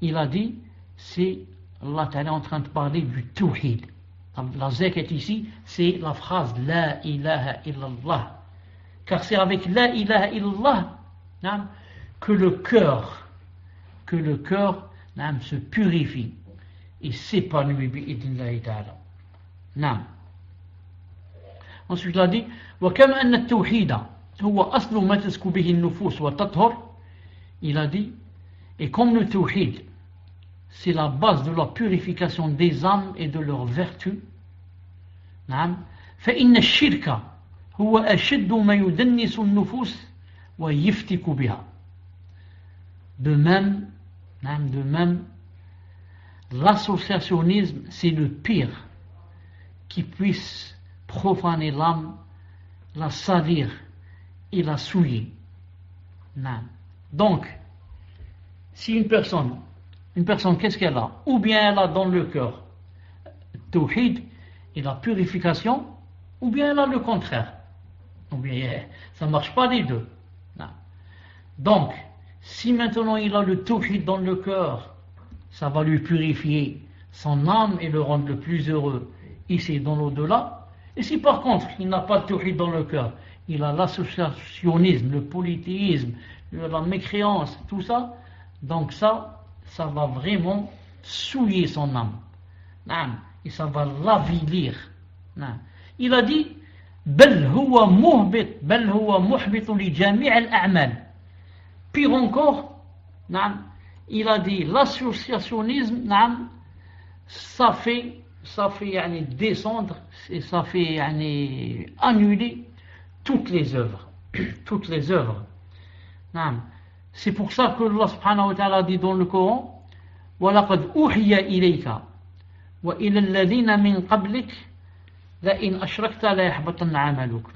A: Il a dit c'est Allah Ta'ala en train de parler du tawhid. La zakat ici c'est la phrase la ilaha illallah, car c'est avec la ilaha illallah que le cœur se purifie et s'épanouit bi'idnillahi ta'ala. نعم. Ensuite il a dit وكما أن التوحيد هو أصل ما تزكو به النفوس وتطهر. Il a dit, et comme le tawhid c'est la base de la purification des âmes et de leurs vertus, نعم, فإن الشرك هو أشد ما يدنس النفوس ويفتك بها. De même, l'associationnisme c'est le pire qui puisse profaner l'âme, la salir et la souiller. Donc, si une personne, qu'est-ce qu'elle a? Ou bien elle a dans le cœur tawhid et la purification, ou bien elle a le contraire. Ou bien ça ne marche pas les deux. Donc, si maintenant il a le tawhid dans le cœur, ça va lui purifier son âme et le rendre le plus heureux ici dans l'au-delà. Et si par contre il n'a pas de tawhid dans le cœur, il a l'associationnisme, le polythéisme, la mécréance, tout ça, donc ça va vraiment souiller son âme. Et ça va l'avilir. Il a dit بل هو محبط لجميع الأعمال. Pire encore, il a dit l'associationnisme, ça fait descendre et ça fait annuler toutes les œuvres. Toutes les œuvres. C'est pour ça que Allah subhanahu wa ta'ala dit dans le Coran وَلَقَدْ أُوحِيَ إِلَيْكَ وَإِلَى الَّذِينَ مِنْ قَبْلِكَ لَإِنْ أَشْرَكْتَ لَيَحْبَطَنَّ عَمَلُكَ.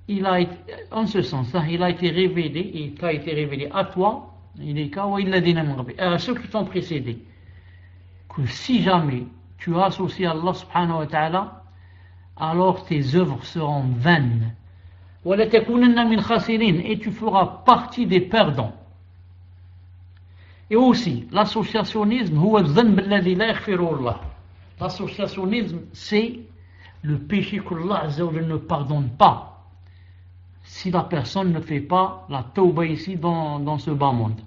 A: Il a été, en ce sens, il a été révélé, il t'a été révélé à toi, à ceux qui t'ont précédé, que si jamais tu associes Allah subhanahu wa ta'ala, alors tes œuvres seront vaines. Et tu feras partie des perdants. Et aussi, l'associationnisme, l'associationnisme, c'est le péché que Allah ne pardonne pas si la personne ne fait pas la tauba ici dans ce bas monde.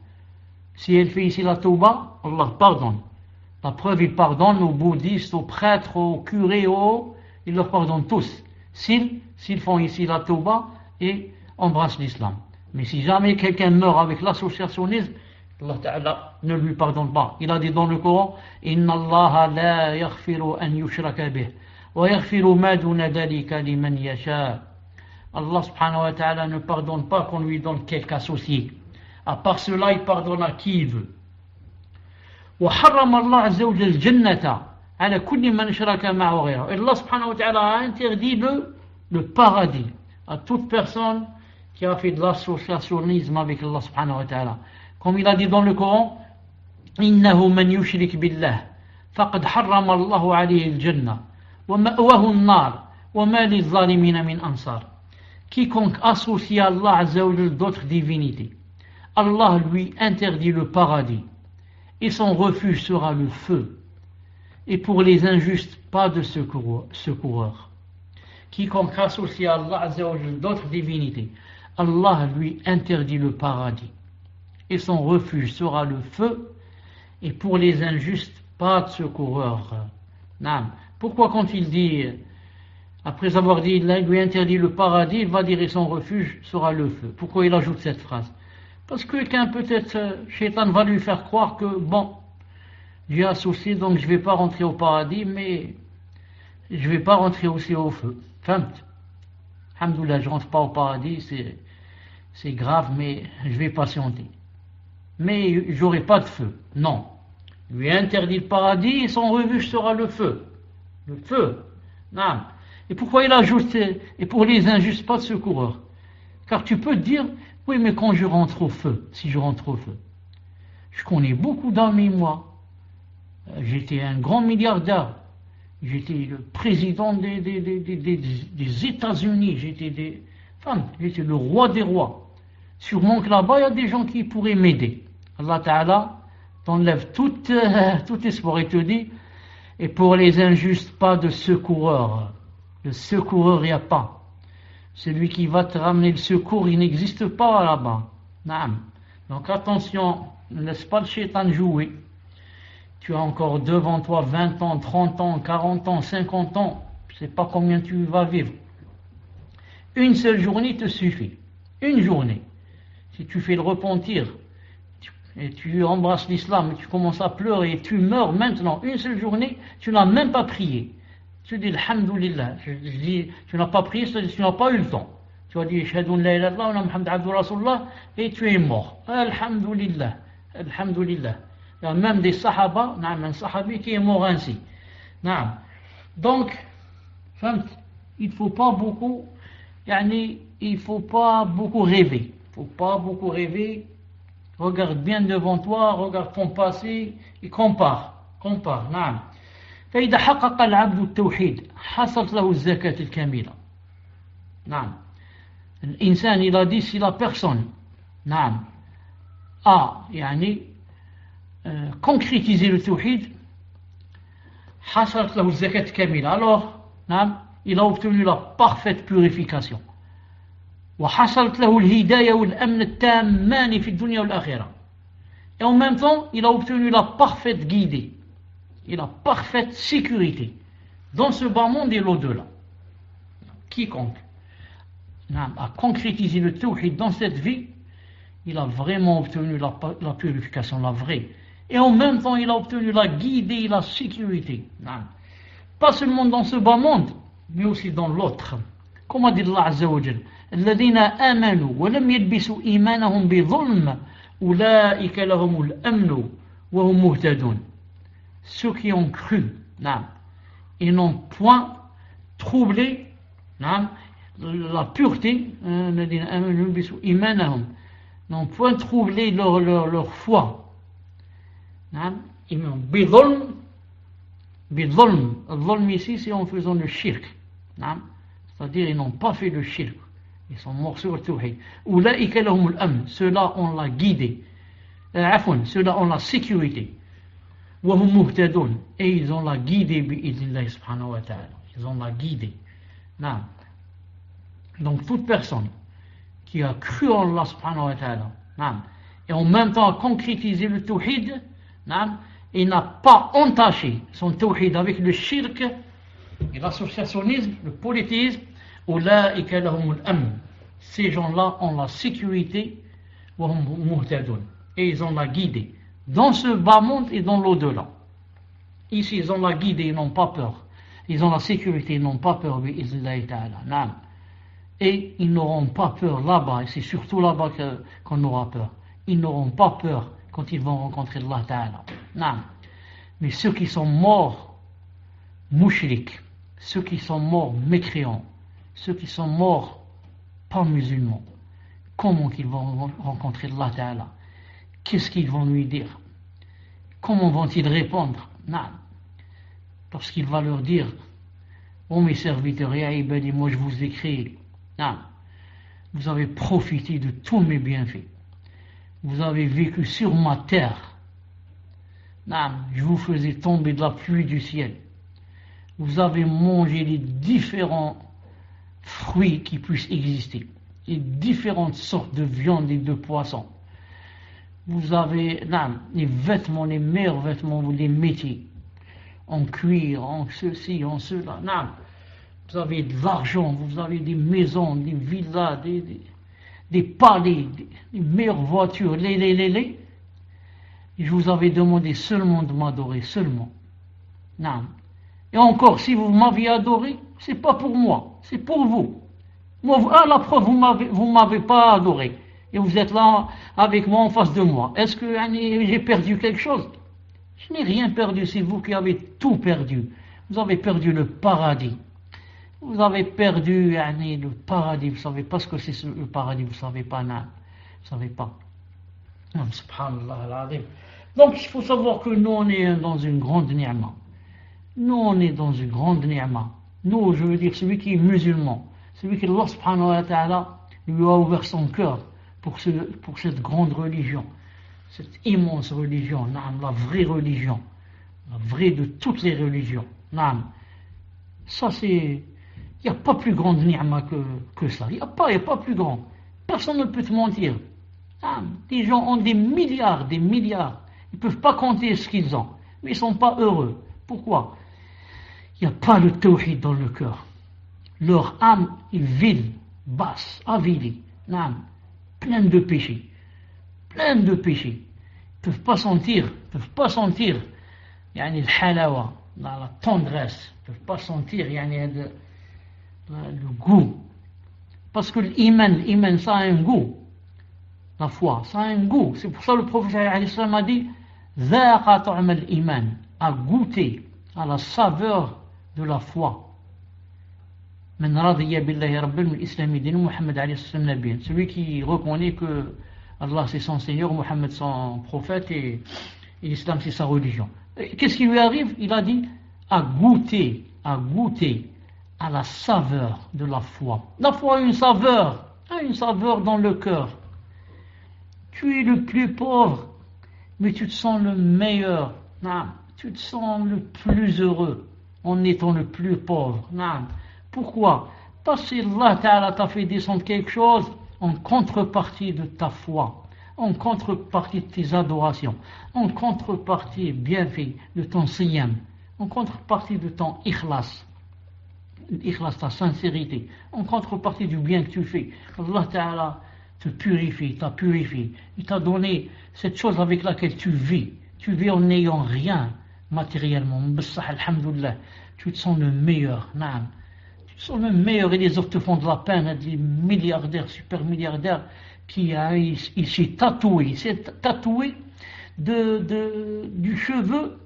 A: Si elle fait ici la tauba, Allah pardonne. La preuve, il pardonne aux bouddhistes, aux prêtres, aux curés, il leur pardonne tous. S'ils font ici la tauba et embrassent l'islam. Mais si jamais quelqu'un meurt avec l'associationnisme, Allah Ta'ala ne lui pardonne pas. Il a dit dans le Coran, Inna Allah la yaghfiru an yushraka bih, wa yaghfiru ma duna dhalika liman yasha. Allah subhanahu wa ta'ala ne pardonne pas qu'on lui donne quelque associé. À part cela, il pardonne à qui il veut. وحرم الله عز وجل الجنة على كل من شرك معه غيره. Et Allah subhanahu wa ta'ala a interdit le paradis à toute personne qui a fait de l'associationnisme avec Allah subhanahu wa ta'ala. Comme il a dit dans le Coran, إنه من يشرك بالله فقد حرم الله عليه الجنة ومأواه النار وما للظالمين من أنصار. Quiconque associe à Allah azza wa jalla d'autres divinités, Allah lui interdit le paradis et son refuge sera le feu. Et pour les injustes, pas de secoureur. Quiconque associe à Allah azza wa jalla d'autres divinités, Allah lui interdit le paradis et son refuge sera le feu. Et pour les injustes, pas de secoureur. Non. Pourquoi quand il dit, après avoir dit il lui interdit le paradis, il va dire et son refuge sera le feu? Pourquoi il ajoute cette phrase? Parce que quelqu'un peut-être, Shaitan va lui faire croire que bon, j'ai associé donc je ne vais pas rentrer au paradis, mais je ne vais pas rentrer aussi au feu. Alhamdoulilah, je ne rentre pas au paradis, c'est grave, mais je vais patienter. Mais j'aurai pas de feu. Non. Il lui interdit le paradis et son refuge sera le feu. Le feu. Non. Et pourquoi il ajoute et pour les injustes, pas de secoureur? Car tu peux te dire, oui, mais quand je rentre au feu, si je rentre au feu, je connais beaucoup d'amis, moi. J'étais un grand milliardaire. J'étais le président des États-Unis. J'étais le roi des rois. Sûrement que là-bas, il y a des gens qui pourraient m'aider. Allah Ta'ala t'enlève tout espoir et te dit, et pour les injustes, pas de secoureur. Le secoureur, il n'y a pas. Celui qui va te ramener le secours, il n'existe pas là-bas. Naam. Donc attention, ne laisse pas le shaitan jouer. Tu as encore devant toi 20 ans, 30 ans, 40 ans, 50 ans. Je ne sais pas combien tu vas vivre. Une seule journée te suffit. Une journée. Si tu fais le repentir et tu embrasses l'islam et tu commences à pleurer et tu meurs maintenant, une seule journée, tu n'as même pas prié. Tu dis Alhamdulillah. Je dis, tu n'as pas prié, c'est-à-dire tu n'as pas eu le temps. Tu as dit Shahadun la ilaha illallah wa Muhammad abdu Rasulullah et tu es mort. Alhamdulillah. Alhamdulillah. Il y a même des sahaba, un sahabi qui est mort ainsi. Donc, il ne faut pas beaucoup, il faut pas beaucoup rêver. Il ne faut pas beaucoup rêver. Regarde bien devant toi, regarde ton passé et compare. نعم. فإذا حقق العبد التوحيد حصلت له الزكاة الكاملة. نعم. الإنسان il a dit si la personne نعم a concrétiser le tawhid, حصلت له الزكاة الكاملة. Alors, نعم, il a obtenu la parfaite purification. وحصلت له الهداية والأمن التامان في الدنيا والآخرة. Et en même temps, il a obtenu la parfaite guidée et la parfaite sécurité dans ce bas monde et l'au-delà. Quiconque a concrétisé le tawhid dans cette vie, il a vraiment obtenu la purification, la vraie. Et en même temps, il a obtenu la guidée et la sécurité. Pas seulement dans ce bas monde, mais aussi dans l'autre. Comme a dit Allah Azza wa Jal, الذين آمنوا ولم يلبسوا إيمانهم بظلم أولئك لهم الأمن وهم مهتدون. Ceux qui ont cru, et n'ont point troublé la pureté, n'ont point troublé leur foi. بظلم, الظلم ici c'est en faisant le shirk, c'est-à-dire ils n'ont pas fait le shirk, ils sont morts sur le tawhid. أولئك لهم الأمن, ceux-là ont la guidée, ceux-là ont la sécurité. وهم مهتدون, et ils ont la guidée بإذن الله سبحانه وتعالى, ils ont la guidée. Donc toute personne qui a cru en Allah subhanahu wa ta'ala et en même temps a concrétisé le tawhid et n'a pas entaché son tawhid avec le shirk et l'associationnisme, le polythéisme, ces gens-là ont la sécurité, وهم مهتدون, et ils ont la guidée dans ce bas monde et dans l'au-delà. Ici, ils ont la guidée, ils n'ont pas peur. Ils ont la sécurité, ils n'ont pas peur. Et ils n'auront pas peur là-bas, et c'est surtout là-bas qu'on aura peur. Ils n'auront pas peur quand ils vont rencontrer Allah Ta'ala. Mais ceux qui sont morts mouchriks, ceux qui sont morts mécréants, ceux qui sont morts pas musulmans, comment qu'ils vont rencontrer Allah Ta'ala? Qu'est-ce qu'ils vont lui dire? Comment vont-ils répondre? Parce qu'il va leur dire: oh mes serviteurs, ya ibadi, moi je vous ai créé. Vous avez profité de tous mes bienfaits. Vous avez vécu sur ma terre. Je vous faisais tomber de la pluie du ciel. Vous avez mangé les différents fruits qui puissent exister, les différentes sortes de viande et de poissons. Vous avez les vêtements, les meilleurs vêtements, vous les mettez en cuir, en ceci, en cela. Vous avez de l'argent, vous avez des maisons, des villas, des palais, des meilleures voitures, Et je vous avais demandé seulement de m'adorer, seulement. Et encore, si vous m'aviez adoré, c'est pas pour moi, c'est pour vous. Moi, à la preuve, vous m'avez pas adoré. Et vous êtes là avec moi en face de moi. Est-ce que j'ai perdu quelque chose? Je n'ai rien perdu, c'est vous qui avez tout perdu. Vous avez perdu le paradis. Vous avez perdu le paradis. Vous ne savez pas ce que c'est le paradis. Vous ne savez pas, Vous ne savez pas. Subhanallah al-Azim. Donc il faut savoir que nous on est dans une grande ni'ma. Nous on est dans une grande ni'ma. Nous, je veux dire, celui qui est musulman, celui qui Allah subhanahu wa ta'ala lui a ouvert son cœur pour cette grande religion, cette immense religion, la vraie religion, la vraie de toutes les religions. Ça c'est... Il n'y a pas plus grande ni'ma que ça. Il n'y a pas plus grand. Personne ne peut te mentir. Des gens ont des milliards. Ils ne peuvent pas compter ce qu'ils ont. Mais ils ne sont pas heureux. Pourquoi? Il n'y a pas le tawhid dans le cœur. Leur âme est vide, basse, avilie. Pleine de péchés. Pleine de péchés. Ils ne peuvent pas sentir. Le halawa, la tendresse. Ils ne peuvent pas sentir le goût. Parce que l'iman, ça a un goût. La foi, ça a un goût. C'est pour ça que le prophète a dit: Zaqa ta'am al-iman, à goûter à la saveur de la foi. Man radiya billahi rabbil min islami din Muhammad alayhi salam nabiyyan. Celui qui reconnaît que Allah c'est son Seigneur, Muhammad son prophète et l'islam c'est sa religion. Qu'est-ce qui lui arrive? Il a dit à goûter à la saveur de la foi. La foi a une saveur dans le cœur. Tu es le plus pauvre, mais tu te sens le meilleur. Tu te sens le plus heureux en étant le plus pauvre. Pourquoi? Parce que Allah Ta'ala t'a fait descendre quelque chose en contrepartie de ta foi, en contrepartie de tes adorations, en contrepartie bienfait de ton siyam, en contrepartie de ton ikhlas. Ikhlas, ta sincérité, en contrepartie du bien que tu fais. Allah Ta'ala te purifie, t'a purifié. Il t'a donné cette chose avec laquelle tu vis. Tu vis en n'ayant rien matériellement. Alhamdulillah. Tu te sens le meilleur. Tu te sens le meilleur et les autres te font de la peine. Des milliardaires, super milliardaires qui il s'est tatoué. Du cheveu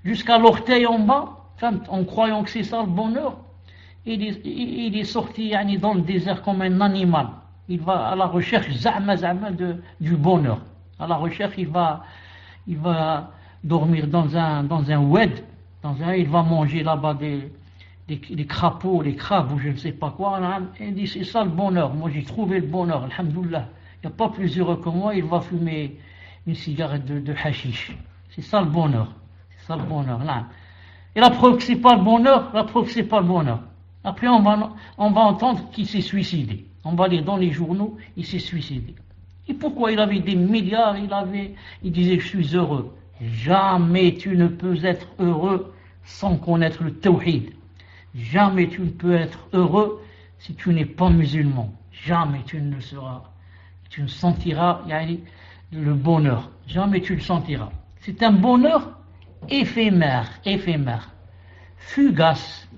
A: jusqu'à l'orteil en bas, en croyant que c'est ça le bonheur. Il est sorti dans le désert comme un animal. Il va à la recherche du bonheur. À la recherche, il va dormir dans un oued. Il va manger là-bas des crapauds, les crabes ou je ne sais pas quoi. Et il dit: c'est ça le bonheur. Moi j'ai trouvé le bonheur, alhamdoulilah. Il n'y a pas plus heureux que moi. Il va fumer une cigarette de hashish. C'est ça le bonheur. Là. Et la preuve que c'est pas le bonheur. Après, on va entendre qu'il s'est suicidé. On va lire dans les journaux, il s'est suicidé. Et pourquoi? Il avait des milliards, il disait: je suis heureux. Jamais tu ne peux être heureux sans connaître le tawhid. Jamais tu ne peux être heureux si tu n'es pas musulman. Jamais tu ne sentiras le bonheur. Jamais tu le sentiras. C'est un bonheur éphémère, fugace.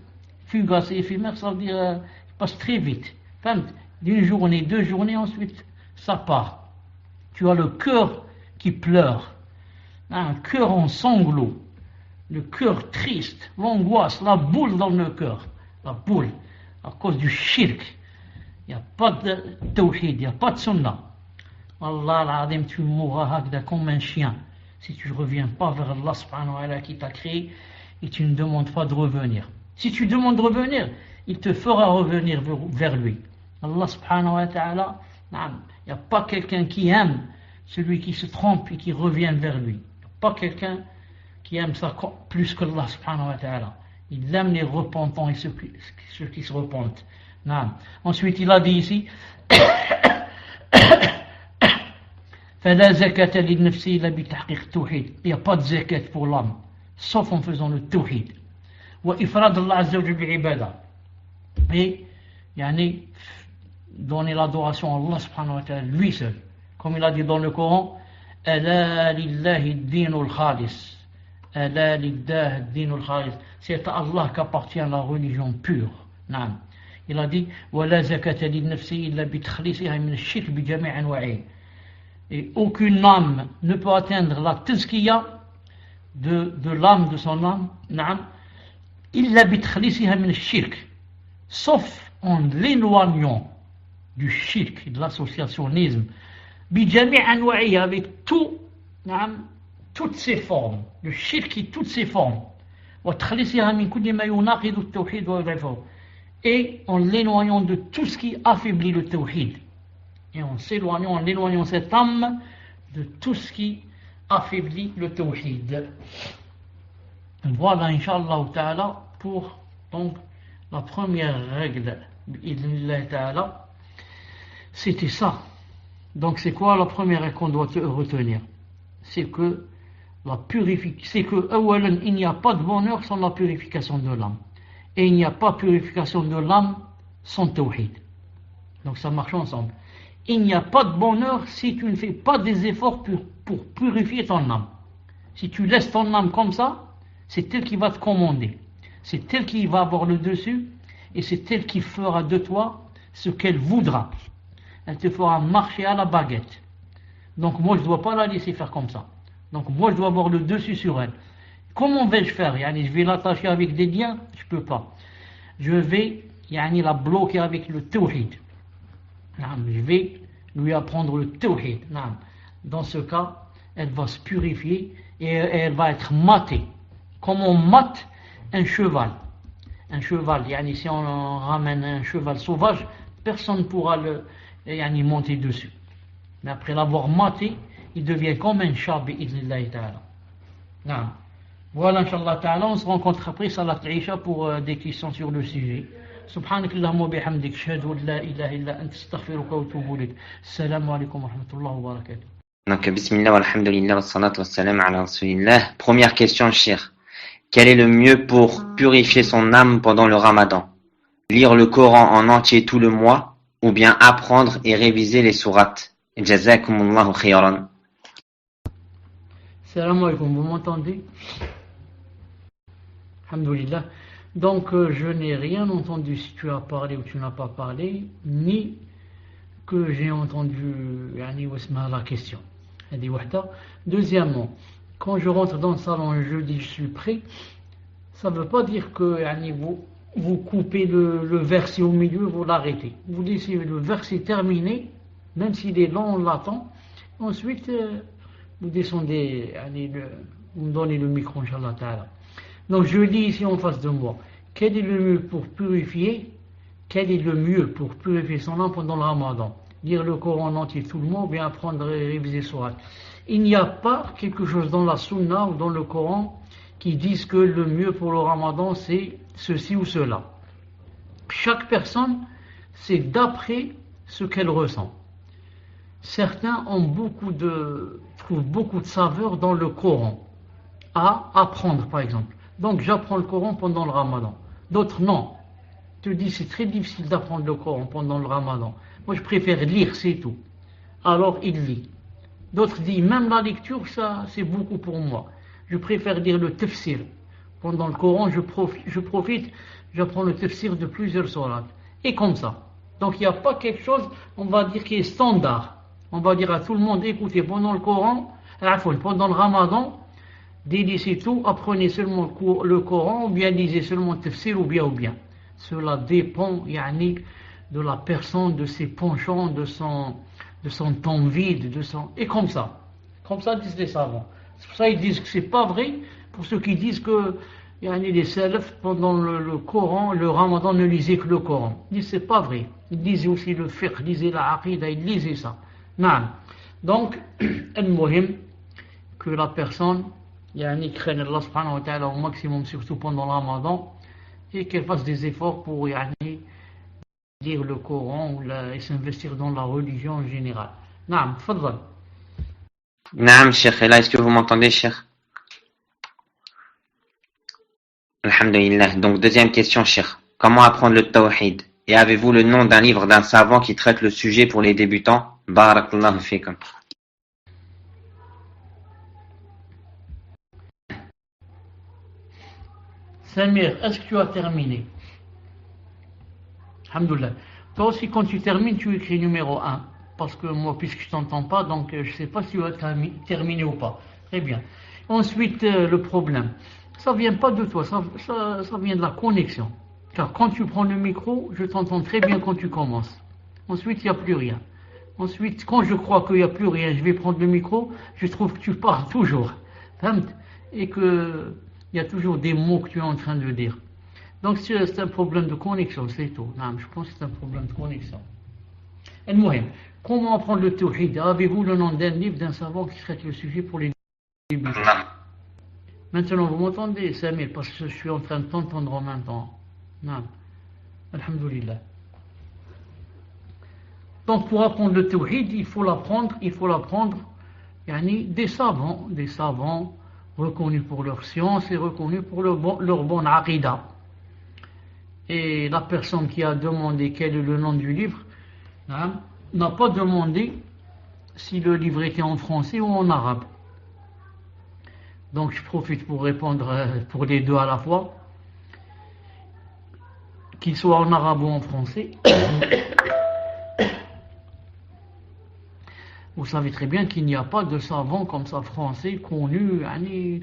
A: Fugace et éphémère, ça veut dire il passe très vite. D'une journée, 2 journées, ensuite ça part. Tu as le cœur qui pleure, un cœur en sanglots, le cœur triste, l'angoisse, la boule dans le cœur, la boule, à cause du shirk. Il n'y a pas de tawhid, il n'y a pas de sunnah. Allah l'azim, tu mourras comme un chien si tu ne reviens pas vers Allah subhanahu wa ta'ala qui t'a créé et tu ne demandes pas de revenir. Si tu demandes de revenir, il te fera revenir vers lui. Allah subhanahu wa ta'ala, il n'y a pas quelqu'un qui aime celui qui se trompe et qui revient vers lui. Il n'y a pas quelqu'un qui aime ça plus que Allah subhanahu wa ta'ala. Il aime les repentants et ceux qui se repentent. Ensuite, il a dit ici فلا زكاة للنفس إلا بتحقيق التوحيد. Il n'y a pas de zakat pour l'âme sauf en faisant le tawhid. وإفراد الله عز وجل بالعبادة. Et يعني donner l'adoration à Allah subhanahu wa ta'ala lui seul. Comme il a dit dans le Coran, ألا لله الدين الخالص. ألا لله الدين الخالص. C'est à Allah qu'appartient la religion pure. نعم. Il a dit ولا زكاة للنفس إلا بتخليصها من الشرك بجميع أنواعه. Et aucune âme ne peut atteindre la tazkiya de l'âme, de son âme, إلا بتخليصها من الشرك, sauf en l'éloignant du shirk, de l'associationnisme, بجميع أنواعه, avec toutes ses formes, le shirk et toutes ses formes, وتخليصها من كل ما يناقض التوحيد ويضعفه, et en l'éloignant de tout ce qui affaiblit le tawhid, et en éloignant cette âme de tout ce qui affaiblit le tawhid. Voilà, Inch'Allah ta'ala, pour donc la première règle, ta'ala, c'était ça. Donc c'est quoi la première règle qu'on doit retenir? C'est que il n'y a pas de bonheur sans la purification de l'âme. Et il n'y a pas de purification de l'âme sans tawhid. Donc ça marche ensemble. Il n'y a pas de bonheur si tu ne fais pas des efforts pour purifier ton âme. Si tu laisses ton âme comme ça, c'est elle qui va te commander. C'est elle qui va avoir le dessus et c'est elle qui fera de toi ce qu'elle voudra. Elle te fera marcher à la baguette. Donc moi je ne dois pas la laisser faire comme ça. Donc moi je dois avoir le dessus sur elle. Comment vais-je faire? Je vais l'attacher avec des liens? Je ne peux pas. Je vais la bloquer avec le tawhid. Je vais lui apprendre le tawhid. Dans ce cas, elle va se purifier et elle va être matée. Comme on mate un cheval. Un cheval, si on ramène un cheval sauvage, personne ne pourra monter dessus. Mais après l'avoir maté, il devient comme un chat, bi'idhnillahi ta'ala. Voilà, Inch'Allah ta'ala, on se rencontre après Salat al-Isha pour des questions sur le sujet. سبحانك اللهم وبحمدك اشهد ان لا اله الا انت استغفرك واتوب اليك. السلام عليكم ورحمه الله وبركاته.
B: Donc bismillah walhamdulillah wassalatu wassalam ala rasulillah. Première question, Cheikh. Quel est le mieux pour purifier son âme pendant le Ramadan? Lire le Coran en entier tout le mois ou bien apprendre et réviser les sourates? Jazakumullahu khayran.
A: Salam alaikum, vous m'entendez? Alhamdulillah. Donc je n'ai rien entendu si tu as parlé ou tu n'as pas parlé, ni que j'ai entendu la question. Deuxièmement, quand je rentre dans le salon et je dis je suis prêt, ça ne veut pas dire que vous coupez le verset au milieu, vous l'arrêtez. Vous laissez le verset terminé, même s'il est long, on l'attend. Ensuite, vous descendez, vous me donnez le micro, Inch'Allah ta'ala. Donc je lis ici en face de moi. Quel est le mieux pour purifier? Quel est le mieux pour purifier son âme pendant le Ramadan? Lire le Coran en entier tout le monde ou bien apprendre et réviser Surat. Il n'y a pas quelque chose dans la Sunna ou dans le Coran qui dise que le mieux pour le Ramadan c'est ceci ou cela. Chaque personne, c'est d'après ce qu'elle ressent. Certains trouvent beaucoup de saveur dans le Coran à apprendre par exemple. Donc j'apprends le Coran pendant le Ramadan. D'autres non. Te disent c'est très difficile d'apprendre le Coran pendant le Ramadan. Moi je préfère lire, c'est tout. Alors il lit. D'autres disent, même la lecture, ça, c'est beaucoup pour moi. Je préfère lire le tafsir. Pendant le Coran, je profite, j'apprends le tafsir de plusieurs sourates. Et comme ça. Donc il n'y a pas quelque chose, on va dire, qui est standard. On va dire à tout le monde, écoutez, pendant le Coran, pendant le Ramadan, délaissez tout, apprenez seulement le Coran, ou bien lisez seulement le tafsir, ou bien. Cela dépend, de la personne, de ses penchants, de son temps vide, et comme ça. Comme ça disent les savants. C'est pour ça qu'ils disent que c'est pas vrai, pour ceux qui disent que les salafs, pendant le Coran, le Ramadan, ne lisaient que le Coran. Ils disent c'est pas vrai. Ils lisaient aussi le fiqh, ils lisaient la aqida, ils lisaient ça. Non. Donc, al-muhim, que la personne, craigne Allah subhanahu wa ta'ala au maximum, surtout pendant le Ramadan, et qu'elle fasse des efforts pour lire le Coran et s'investir dans la religion en général. Naam, tfaddal.
B: Naam, Cheikh. Et là, est-ce que vous m'entendez, Cheikh? Alhamdulillah. Donc, deuxième question, Cheikh. Comment apprendre le tawhid? Et avez-vous le nom d'un livre d'un savant qui traite le sujet pour les débutants? Barakallahu fikum.
A: Samir, est-ce que tu as terminé? Alhamdulillah. Toi aussi, quand tu termines, tu écris numéro 1. Parce que moi, puisque je ne t'entends pas, donc je ne sais pas si tu as terminé ou pas. Très bien. Ensuite, le problème. Ça ne vient pas de toi, ça vient de la connexion. Car quand tu prends le micro, je t'entends très bien quand tu commences. Ensuite, il n'y a plus rien. Ensuite, quand je crois qu'il n'y a plus rien, je vais prendre le micro, je trouve que tu parles toujours. Et qu'il y a toujours des mots que tu es en train de dire. Donc c'est un problème de connexion, c'est tout. Non, je pense que c'est un problème de connexion. Al-Muhim, comment apprendre le tawhid? Avez-vous le nom d'un livre, d'un savant qui traite le sujet pour les débutants? Maintenant, vous m'entendez, Samir, parce que je suis en train de t'entendre en même temps. Non. Alhamdulillah. Donc pour apprendre le tawhid, il faut l'apprendre des savants reconnus pour leur science et reconnus pour leur bonne aqida. Et la personne qui a demandé quel est le nom du livre n'a pas demandé si le livre était en français ou en arabe. Donc je profite pour répondre pour les deux à la fois, qu'il soit en arabe ou en français. Vous savez très bien qu'il n'y a pas de savant comme ça français connu,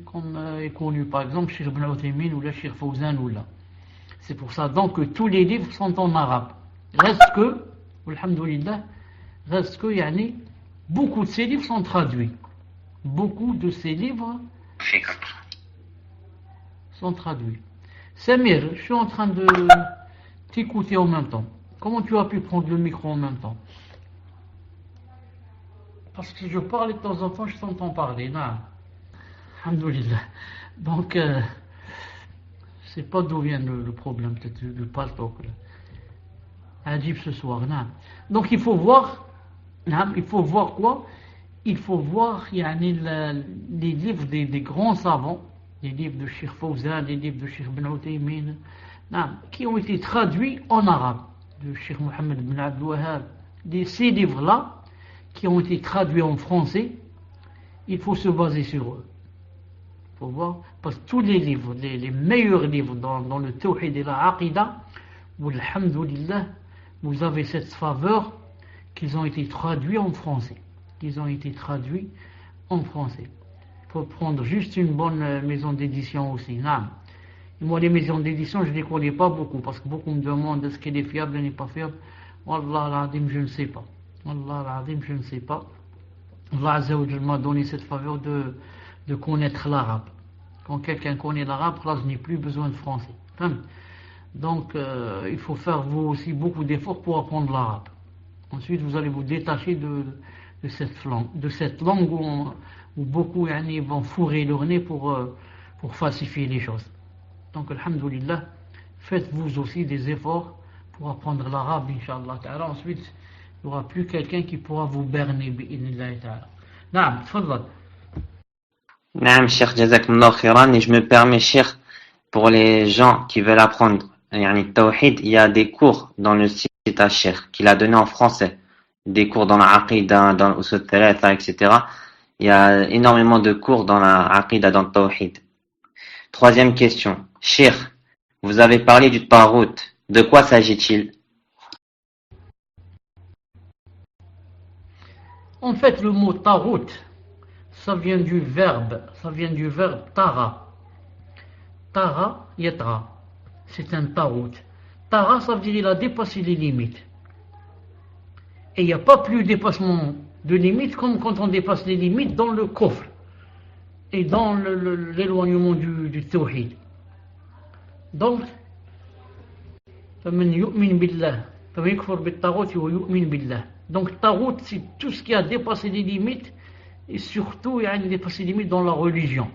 A: comme est connu par exemple Cheikh Ibn Uthaymin ou le Cheikh Fawzan ou là. C'est pour ça donc que tous les livres sont en arabe. Reste que, alhamdoulilah, beaucoup de ces livres sont traduits. Beaucoup de ces livres sont traduits. Samir, je suis en train de t'écouter en même temps. Comment tu as pu prendre le micro en même temps? Parce que je parle et de temps en temps je t'entends parler. Non. Alhamdoulilah. Donc, je ne sais pas d'où vient le problème, peut-être le paltok. Adib ce soir. Non. Donc il faut voir quoi? Il faut voir les livres des grands savants, les livres de Cheikh Fawzan, les livres de Cheikh Ibn Uthaymin, qui ont été traduits en arabe, de Cheikh Mohammed ibn Abdul Wahhab. Ces livres-là, qui ont été traduits en français, il faut se baser sur eux. Il faut voir, parce que tous les livres, les meilleurs livres dans le tawhid et la aqida, alhamdoulilah, vous avez cette faveur qu'ils ont été traduits en français. Il faut prendre juste une bonne maison d'édition aussi. Non. Et moi, les maisons d'édition, je ne les connais pas beaucoup, parce que beaucoup me demandent est-ce qu'elle est fiable, elle n'est pas fiable. Wallah al-Adim, je ne sais pas. Allah Azza wa Jalla m'a donné cette faveur de connaître l'arabe. Quand quelqu'un connaît l'arabe, là, je n'ai plus besoin de français. Donc, il faut faire vous aussi beaucoup d'efforts pour apprendre l'arabe. Ensuite, vous allez vous détacher de cette langue où beaucoup vont fourrer leur nez pour falsifier les choses. Donc, alhamdoulilah, faites-vous aussi des efforts pour apprendre l'arabe, Inch'Allah ta'ala. Ensuite, il n'y aura plus quelqu'un qui pourra vous berner, bi'idhnillah ta'ala. Naam, tfaddal.
B: Naam, Cheikh, jazakumullah khairan. Et je me permets, Cheikh, pour les gens qui veulent apprendre Tawhid, il y a des cours dans le site à Cheikh qu'il a donné en français. des cours dans la Aqidah, dans l'Usul Thalatha, etc. Il y a énormément de cours dans la Aqidah, dans le Tawhid. Troisième question. Cheikh, vous avez parlé du Tarout. De quoi s'agit-il?
A: En fait, le mot Tarout, ça vient du verbe tara. Tara, yatra. C'est un Tarout. Tara, ça veut dire qu'il a dépassé les limites. Et il n'y a pas plus dépassement de limites comme quand on dépasse les limites dans le kufr et dans l'éloignement du tawhid. Donc, فَمَنْ يُؤْمِنْ بِاللَّهِ فَيَكْفُرْ بِالطَّاغُوتِ وَيُؤْمِنْ بِاللَّهِ. Donc, tarout, c'est tout ce qui a dépassé les limites et surtout, il y a dépassé les limites dans la religion.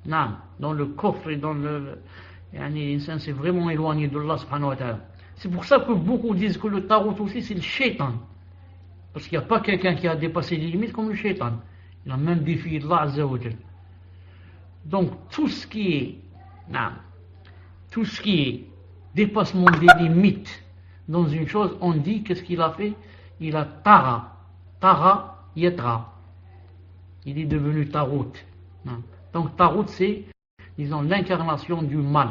A: Non, dans le kufr et dans le... L'insan s'est vraiment éloigné d'Allah subhanahu wa ta'ala. C'est pour ça que beaucoup disent que le tarout aussi, c'est le shaitan. Parce qu'il n'y a pas quelqu'un qui a dépassé les limites comme le shaitan. Il a même défié Allah azza wa jal. Donc, tout ce qui est dépassement des limites dans une chose, on dit qu'est-ce qu'il a fait? Il a tara yatra. Il est devenu tarout. Donc tarout, c'est, disons, l'incarnation du mal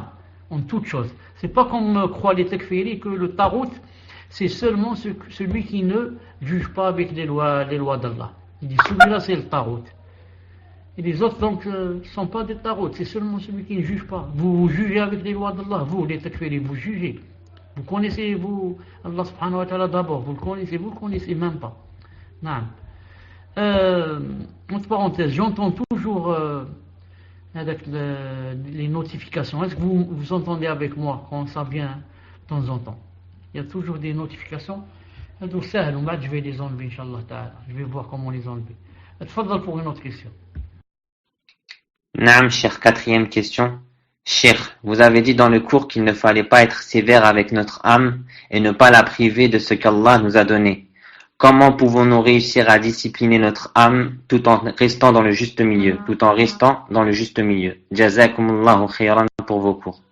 A: en toute chose. C'est pas comme croient les tekfiri que le tarout, c'est seulement celui qui ne juge pas avec les lois d'Allah. Il dit celui-là c'est le tarout. Et les autres donc ne sont pas des tarout, c'est seulement celui qui ne juge pas. Vous jugez avec les lois d'Allah, vous les takfiri, vous jugez. Vous connaissez vous Allah subhanahu wa ta'ala d'abord, vous le connaissez même pas. Non. Entre parenthèses, j'entends toujours avec les notifications. Est-ce que vous entendez avec moi quand ça vient de temps en temps? Il y a toujours des notifications. Donc ça, je vais les enlever, Inch'Allah ta'ala. Je vais voir comment les enlever. Tfaddal pour une autre question.
B: Naam, Cheikh, quatrième question. Cheikh, vous avez dit dans le cours qu'il ne fallait pas être sévère avec notre âme et ne pas la priver de ce qu'Allah nous a donné. Comment pouvons-nous réussir à discipliner notre âme tout en restant dans le juste milieu, Jazakumullahu khayran pour vos cours.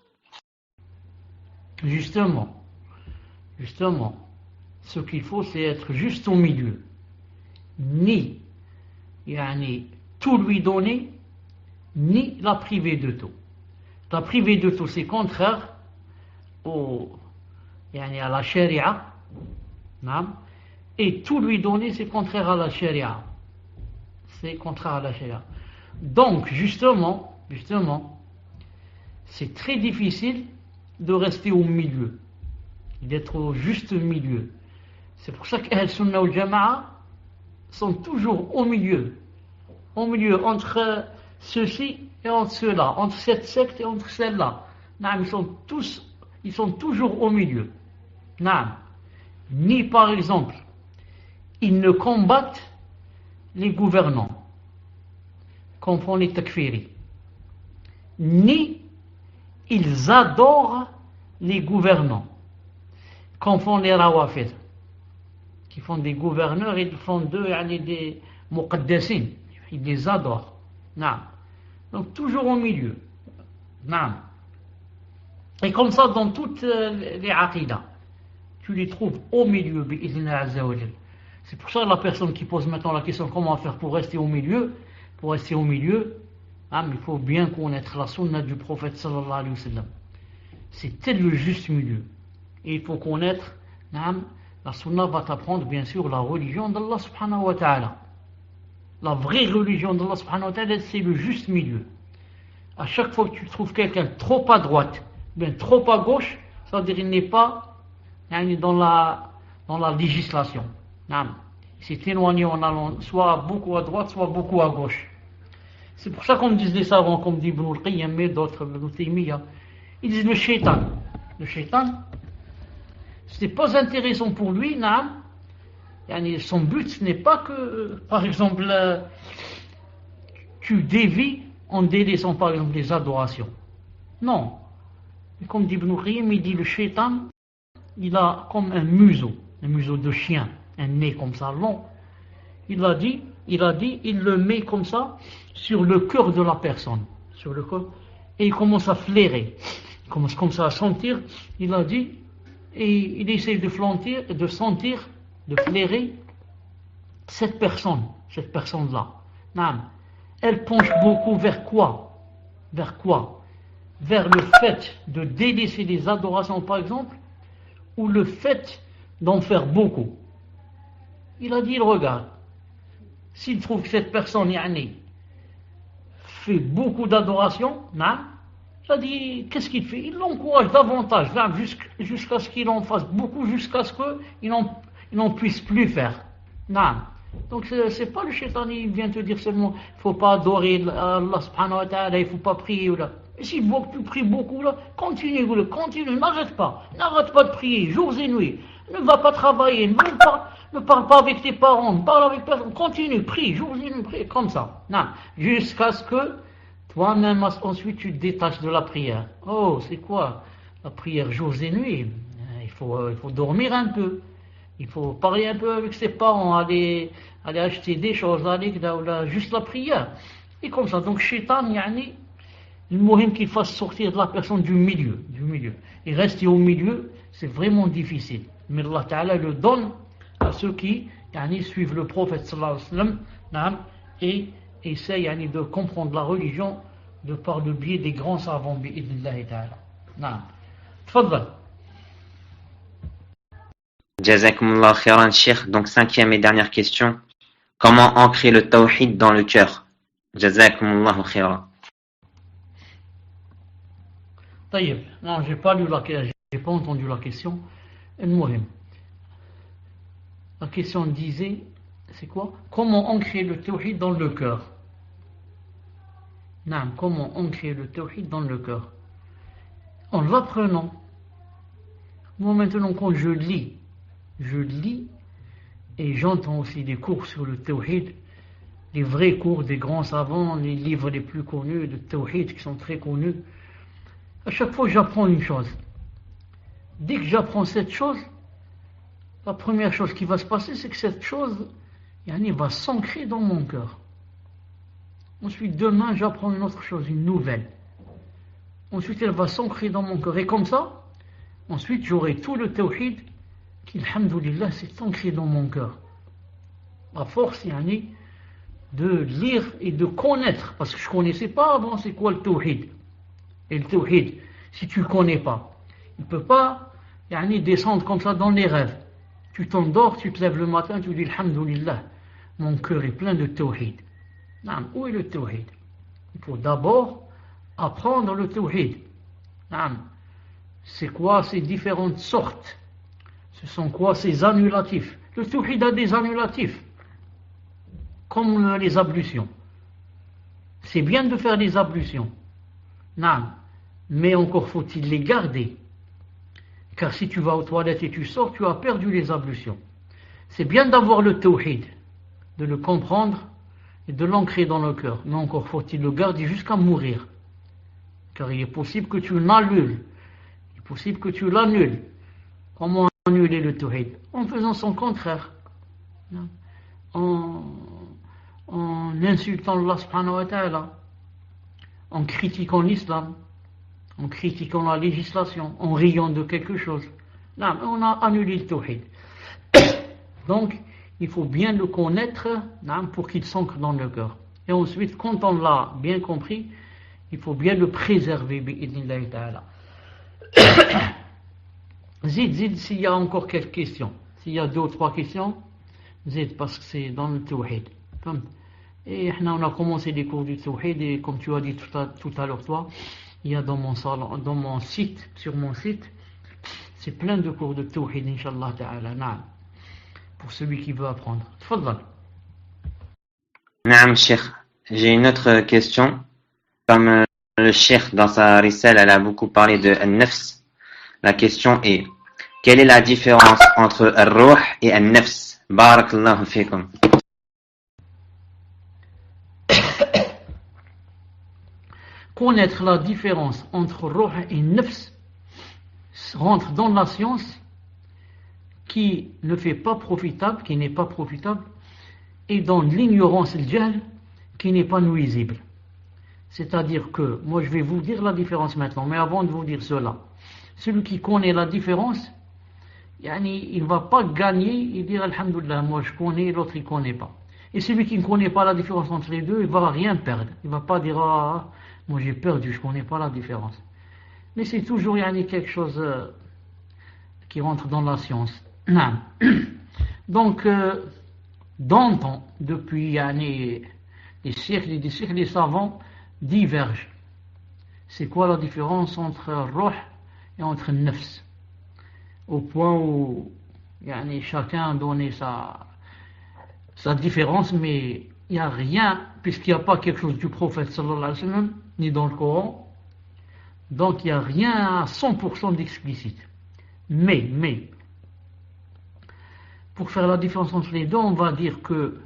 A: Justement, ce qu'il faut, c'est être juste au milieu. Ni tout lui donner, ni la priver de tout. La priver de tout, c'est contraire à la sharia. Et tout lui donner, c'est contraire à la sharia. Donc, justement, c'est très difficile de rester au milieu, d'être au juste milieu. C'est pour ça qu'Ahl Sunnah wal Jama'a sont toujours au milieu entre ceci et entre cela, entre cette secte et entre celle-là. Ils sont toujours au milieu. Ni par exemple, ils ne combattent les gouvernants, comme font les takfiri, ni ils adorent les gouvernants, comme font les rawafid, qui font des gouverneurs et font d'eux des muqaddassin, ils les adorent. Donc toujours au milieu. Et comme ça dans toutes les aqidas, tu les trouves au milieu, bi'idhnillah azza wa jal. C'est pour ça que la personne qui pose maintenant la question comment faire pour rester au milieu, il faut bien connaître la sunna du prophète sallallahu alayhi wa sallam. C'était le juste milieu. Et il faut connaître, la sunna va t'apprendre bien sûr la religion d'Allah subhanahu wa ta'ala. La vraie religion d'Allah subhanahu wa ta'ala, c'est le juste milieu. À chaque fois que tu trouves quelqu'un trop à droite, bien trop à gauche, ça veut dire qu'il n'est pas dans la législation. Il s'est éloigné en allant soit beaucoup à droite, soit beaucoup à gauche. C'est pour ça qu'on disent les savants, comme dit Ibn al-Qayyim et d'autres, Ibn Taymiyyah, ils disent le shaitan. Le shaitan, ce n'est pas intéressant pour lui, son but, ce n'est pas que, par exemple, tu dévies en délaissant, par exemple, les adorations. Non. Comme dit Ibn Qayyim, il dit le shaitan, il a comme un museau de chien, un nez comme ça long. Il a dit, il le met comme ça sur le cœur de la personne, et il commence à flairer, il commence comme ça à sentir. Il a dit, et il essaie de sentir, de flairer cette personne-là, elle penche beaucoup vers quoi? Vers quoi? Vers le fait de délaisser les adorations, par exemple, ou le fait d'en faire beaucoup. Il a dit, il regarde. S'il trouve que cette personne, fait beaucoup d'adoration, il a dit, qu'est-ce qu'il fait? Il l'encourage davantage, jusqu'à ce qu'il en fasse beaucoup, jusqu'à ce qu'il n'en puisse plus faire. Donc c'est pas le shaitan, il vient te dire seulement, il ne faut pas adorer Allah subhanahu wa ta'ala, il ne faut pas prier. Et s'il voit que tu pries beaucoup, continue, n'arrête pas de prier, jours et nuits. Ne va pas travailler, ne parle pas avec tes parents, ne parle avec personne, continue, prie, jours et nuits, prie, comme ça. Jusqu'à ce que toi-même, ensuite, tu te détaches de la prière. Oh, c'est quoi la prière jours et nuits? Il faut dormir un peu. Il faut parler un peu avec ses parents, aller acheter des choses, juste la prière. Et comme ça, donc, shaitan, il mouhim qu'il fasse sortir de la personne du milieu. Et rester au milieu, c'est vraiment difficile. Mais Allah Ta'ala le donne à ceux qui suivent le prophète sallallahu alayhi wa sallam et essayent de comprendre la religion de par le biais des grands savants bi'idnillahi ta'ala. Tfaddal.
B: Jazakumullah khairan, Cheikh. Donc, 5e et dernière question. Comment ancrer le tawhid dans le cœur? Jazakumullah khairan.
A: Taïb. Non, j'ai pas entendu la question. La question disait, c'est quoi? Comment ancrer le tawhid dans le cœur? Comment ancrer le tawhid dans le cœur? En l'apprenant. Moi maintenant, quand je lis et j'entends aussi des cours sur le tawhid, les vrais cours des grands savants, les livres les plus connus de tawhid qui sont très connus. À chaque fois j'apprends une chose. Dès que j'apprends cette chose, la première chose qui va se passer, c'est que cette chose va s'ancrer dans mon cœur. Ensuite, demain, j'apprends une autre chose, une nouvelle. Ensuite, elle va s'ancrer dans mon cœur. Et comme ça, ensuite, j'aurai tout le tawhid qui, alhamdoulilah, s'est ancré dans mon cœur. À force, de lire et de connaître. Parce que je ne connaissais pas avant c'est quoi le tawhid. Et le tawhid, si tu ne le connais pas, il ne peut pas descendre comme ça dans les rêves. Tu t'endors, tu te lèves le matin, tu dis alhamdoulilah, mon cœur est plein de tawhid. Où est le tawhid? Il faut d'abord apprendre le tawhid. C'est quoi ces différentes sortes? Ce sont quoi ces annulatifs? Le tawhid a des annulatifs, comme les ablutions. C'est bien de faire des ablutions, mais encore faut-il les garder. Car si tu vas aux toilettes et tu sors, tu as perdu les ablutions. C'est bien d'avoir le tawhid, de le comprendre et de l'ancrer dans le cœur. Mais encore faut-il le garder jusqu'à mourir. Car il est possible que tu l'annules. Il est possible que tu l'annules. Comment annuler le tawhid? En faisant son contraire. En insultant Allah subhanahu wa ta'ala. En critiquant l'islam. En critiquant la législation, en riant de quelque chose. Là, on a annulé le tawhid. Donc, il faut bien le connaître pour qu'il s'ancre dans le cœur. Et ensuite, quand on l'a bien compris, il faut bien le préserver. Bi'idnillahi ta'ala. Zid, s'il y a encore quelques questions. S'il y a 2 ou 3 questions, zid, parce que c'est dans le tawhid. Et on a commencé les cours du tawhid, et comme tu as dit tout à l'heure, toi, il y a dans mon site, sur mon site, c'est plein de cours de tawhid, inshallah ta'ala, pour celui qui veut apprendre. Tfaddal.
B: Naam, Cheikh. J'ai une autre question. Comme le Cheikh, dans sa risale, elle a beaucoup parlé de al-nafs. La question est, quelle est la différence entre al-ruh et al-nafs? Barakallahu fikum.
A: Connaître la différence entre ruh et nafs rentre dans la science qui ne fait pas profitable, qui n'est pas profitable, et dans l'ignorance, le jahl, qui n'est pas nuisible. C'est-à-dire que, moi je vais vous dire la différence maintenant, mais avant de vous dire cela, celui qui connaît la différence, il ne va pas gagner et dire Alhamdulillah, moi je connais, l'autre il ne connaît pas. Et celui qui ne connaît pas la différence entre les deux, il ne va rien perdre. Il ne va pas dire ah, moi j'ai perdu, je ne connais pas la différence. Mais c'est toujours quelque chose qui rentre dans la science. Donc, d'antan, depuis des siècles et des siècles, les savants divergent. C'est quoi la différence entre ruh et entre nafs? Au point où chacun a donné sa différence, mais il n'y a rien, puisqu'il n'y a pas quelque chose du prophète sallallahu alayhi wa sallam, ni dans le Coran, donc il n'y a rien à 100% d'explicite. Mais, pour faire la différence entre les deux, on va dire que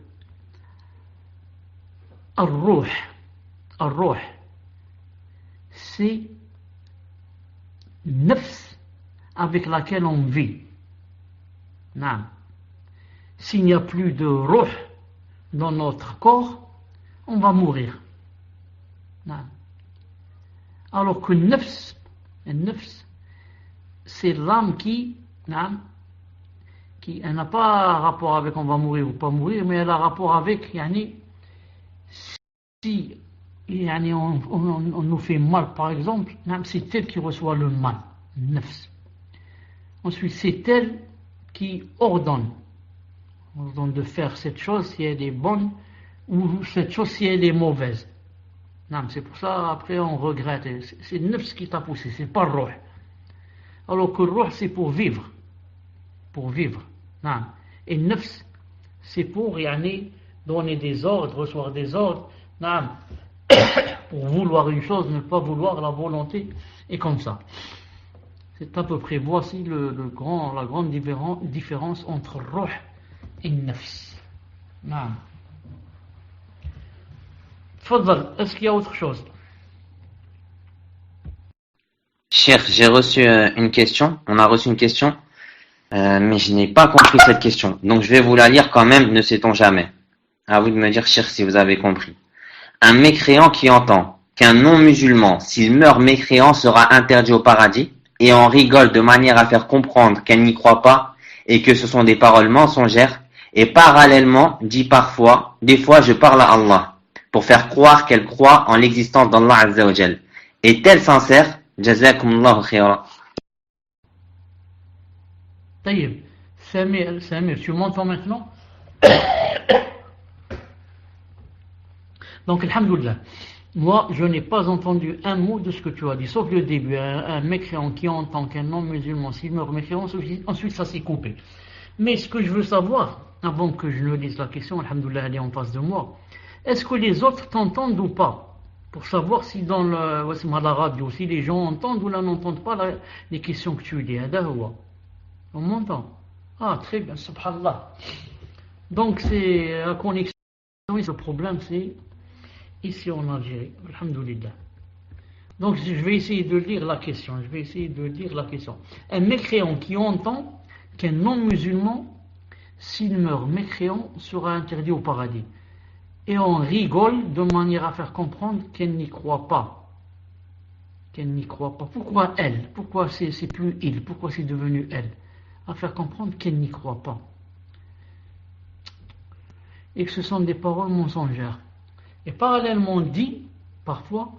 A: Ar-Ruh, c'est nafs avec laquelle on vit. S'il n'y a plus de ruh dans notre corps, on va mourir. Alors que nafs, c'est l'âme qui elle n'a pas rapport avec on va mourir ou pas mourir, mais elle a rapport avec si on nous fait mal par exemple, c'est elle qui reçoit le mal, nafs. Ensuite c'est elle qui ordonne de faire cette chose si elle est bonne ou cette chose si elle est mauvaise. C'est pour ça après on regrette, c'est nafs qui t'a poussé, c'est pas ruh. Alors que ruh c'est pour vivre. Et nafs c'est pour donner des ordres, recevoir des ordres, pour vouloir une chose, ne pas vouloir la volonté, et comme ça. C'est à peu près, voici la grande différence entre ruh et nafs. Fadal, est-ce qu'il y a autre chose?
B: Cheikh, j'ai reçu une question, on a reçu une question, mais je n'ai pas compris cette question. Donc je vais vous la lire quand même, ne sait-on jamais. À vous de me dire, Cheikh, si vous avez compris. Un mécréant qui entend qu'un non-musulman, s'il meurt mécréant, sera interdit au paradis, et on rigole de manière à faire comprendre qu'elle n'y croit pas, et que ce sont des paroles mensongères, et parallèlement dit parfois, des fois je parle à Allah, pour faire croire qu'elle croit en l'existence d'Allah Azza wa Jal. Est-elle sincère? Jazakumullahu khayra.
A: Taïb, Samir, tu m'entends maintenant? Donc, alhamdoulilah, moi, je n'ai pas entendu un mot de ce que tu as dit, sauf le début, un mécréant qui entend qu'un non-musulman, s'il meurt mécréant, ensuite ça s'est coupé. Mais ce que je veux savoir, avant que je ne lise la question, alhamdoulilah, elle est en face de moi, est-ce que les autres t'entendent ou pas? Pour savoir si dans la radio, si les gens entendent ou là n'entendent pas les questions que tu dis. On m'entend? Ah, très bien, subhanallah. Donc c'est la connexion, le problème c'est ici en Algérie, alhamdoulilah. Donc je vais essayer de lire la question, Un mécréant qui entend qu'un non-musulman, s'il meurt mécréant, sera interdit au paradis. Et on rigole de manière à faire comprendre qu'elle n'y croit pas. Pourquoi elle? Pourquoi c'est plus il? Pourquoi c'est devenu elle? À faire comprendre qu'elle n'y croit pas. Et que ce sont des paroles mensongères. Et parallèlement dit, parfois,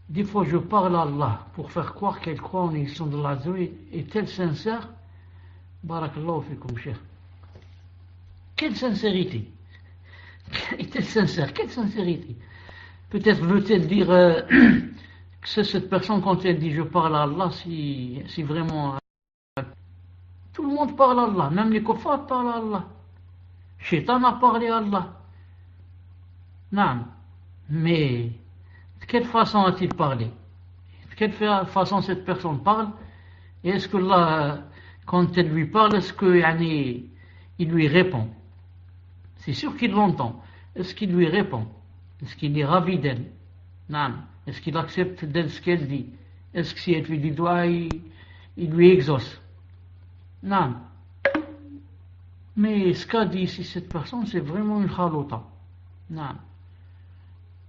A: des fois je parle à Allah pour faire croire qu'elle croit en l'existence de Allah. Est-elle sincère? Barakallahu fikum, cheikh. Quelle sincérité? Est-elle sincère? Quelle sincérité? Peut-être veut-elle dire que c'est cette personne quand elle dit je parle à Allah, si vraiment tout le monde parle à Allah, même les kuffars parlent à Allah. Shaitan a parlé à Allah. Non. Mais de quelle façon a-t-il parlé? De quelle façon cette personne parle? Et est-ce que là, quand elle lui parle, est-ce qu'il lui répond? C'est sûr qu'il l'entend. Est-ce qu'il lui répond? Est-ce qu'il est ravi d'elle? Non. Est-ce qu'il accepte d'elle ce qu'elle dit? Est-ce que si elle lui dit doigt, il lui exauce? Non. Mais ce qu'a dit ici cette personne, c'est vraiment une khalota. Non.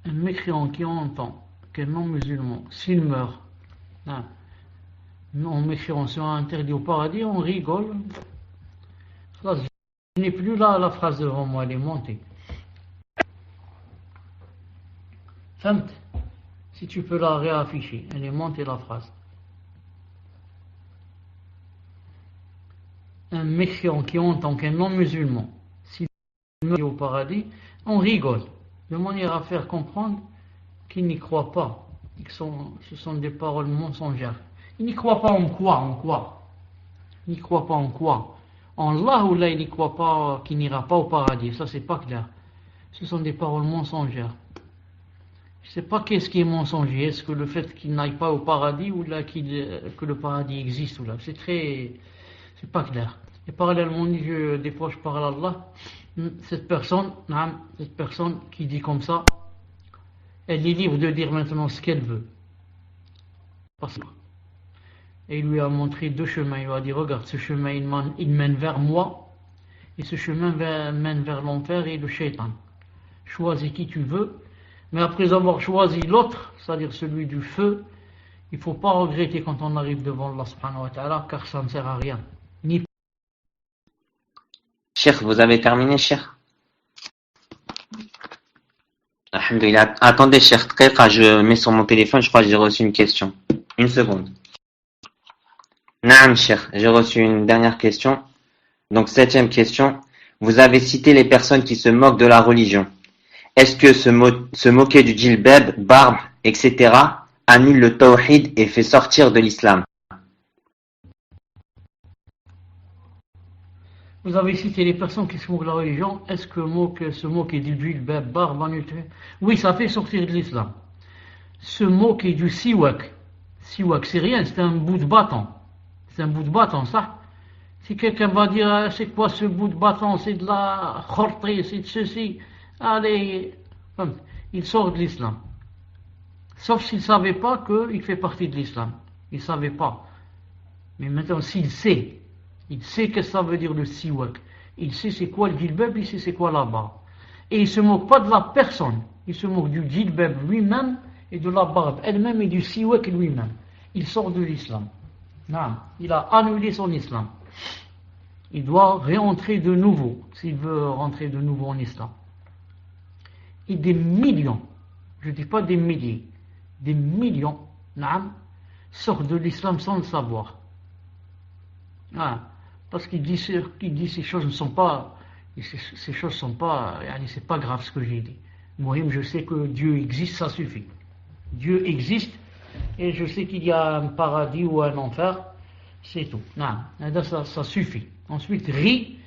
A: Un mécréant qui entend qu'un non-musulman, s'il meurt, non mécréant sera interdit au paradis, on rigole. Là, je n'ai plus là la phrase devant moi, elle est montée. Femt, si tu peux la réafficher, elle est montée la phrase. Un mécréant qui entend qu'un non-musulman, s'il meurt au paradis, on rigole, de manière à faire comprendre qu'il n'y croit pas, que ce sont des paroles mensongères. Il n'y croit pas en quoi? Il n'y croit pas en quoi? En Allah ou là il n'y croit pas qu'il n'ira pas au paradis, ça c'est pas clair. Ce sont des paroles mensongères. Je ne sais pas qu'est-ce qui est mensonger, est-ce que le fait qu'il n'aille pas au paradis ou là que le paradis existe ou là, c'est pas clair. Et parallèlement, des fois je parle à Allah, cette personne qui dit comme ça, elle est libre de dire maintenant ce qu'elle veut. Et il lui a montré deux chemins, il lui a dit regarde, ce chemin il mène vers moi, et ce chemin mène vers l'enfer et le shaitan. Choisis qui tu veux, mais après avoir choisi l'autre, c'est-à-dire celui du feu, il ne faut pas regretter quand on arrive devant Allah subhanahu wa ta'ala, car ça ne sert à rien.
B: Cheikh, vous avez terminé, Cheikh? Alhamdulillah. Attendez, Cheikh, je mets sur mon téléphone, je crois que j'ai reçu une question. Une seconde. Naam, Cheikh, j'ai reçu une dernière question. Donc, 7e question. Vous avez cité les personnes qui se moquent de la religion. Est-ce que se moquer du djilbab, barbe, etc. annule le tawhid et fait sortir de l'islam?
A: Vous avez cité les personnes qui se moquent de la religion. Est-ce que se moquer du djilbab, barbe, oui, ça fait sortir de l'islam. Se moquer du siwak, c'est rien, c'est un bout de bâton. C'est un bout de bâton, ça. Si quelqu'un va dire, c'est quoi ce bout de bâton, c'est de la khorti, c'est de ceci, allez, il sort de l'islam. Sauf s'il ne savait pas qu'il fait partie de l'islam. Il ne savait pas. Mais maintenant, s'il sait, qu'est-ce que ça veut dire le siwak. Il sait c'est quoi le djilbab, il sait c'est quoi la barbe. Et il ne se moque pas de la personne. Il se moque du djilbab lui-même et de la barbe elle-même et du siwak lui-même. Il sort de l'islam. Non, il a annulé son islam. Il doit réentrer de nouveau, s'il veut rentrer de nouveau en islam. Et des millions, je ne dis pas des milliers, des millions, sortent de l'islam sans le savoir. Parce qu'il dit ces choses ne sont pas, c'est pas grave ce que j'ai dit. Moi, je sais que Dieu existe, ça suffit. Dieu existe, et je sais qu'il y a un paradis ou un enfer, c'est tout. Ça suffit. Ensuite, ris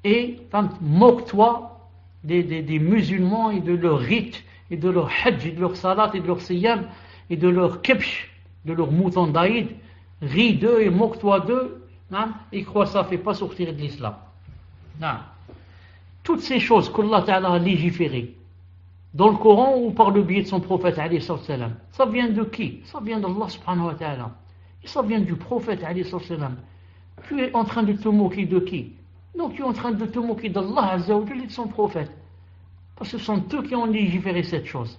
A: et moque-toi des musulmans et de leur rite, et de leur hajj, et de leur salat, et de leur siyam, et de leur kebsh, de leur mouton d'Aïd. Ris d'eux et moque-toi d'eux, et crois ça ne fait pas sortir de l'islam. Toutes ces choses qu'Allah Ta'ala a légiférées, dans le Coran ou par le biais de son prophète, ça vient de qui? Ça vient d'Allah subhanahu wa ta'ala. Et ça vient du prophète, tu es en train de te moquer de qui? Donc tu es en train de te moquer d'Allah azza wa jalla et de son prophète. Parce que ce sont eux qui ont légiféré cette chose.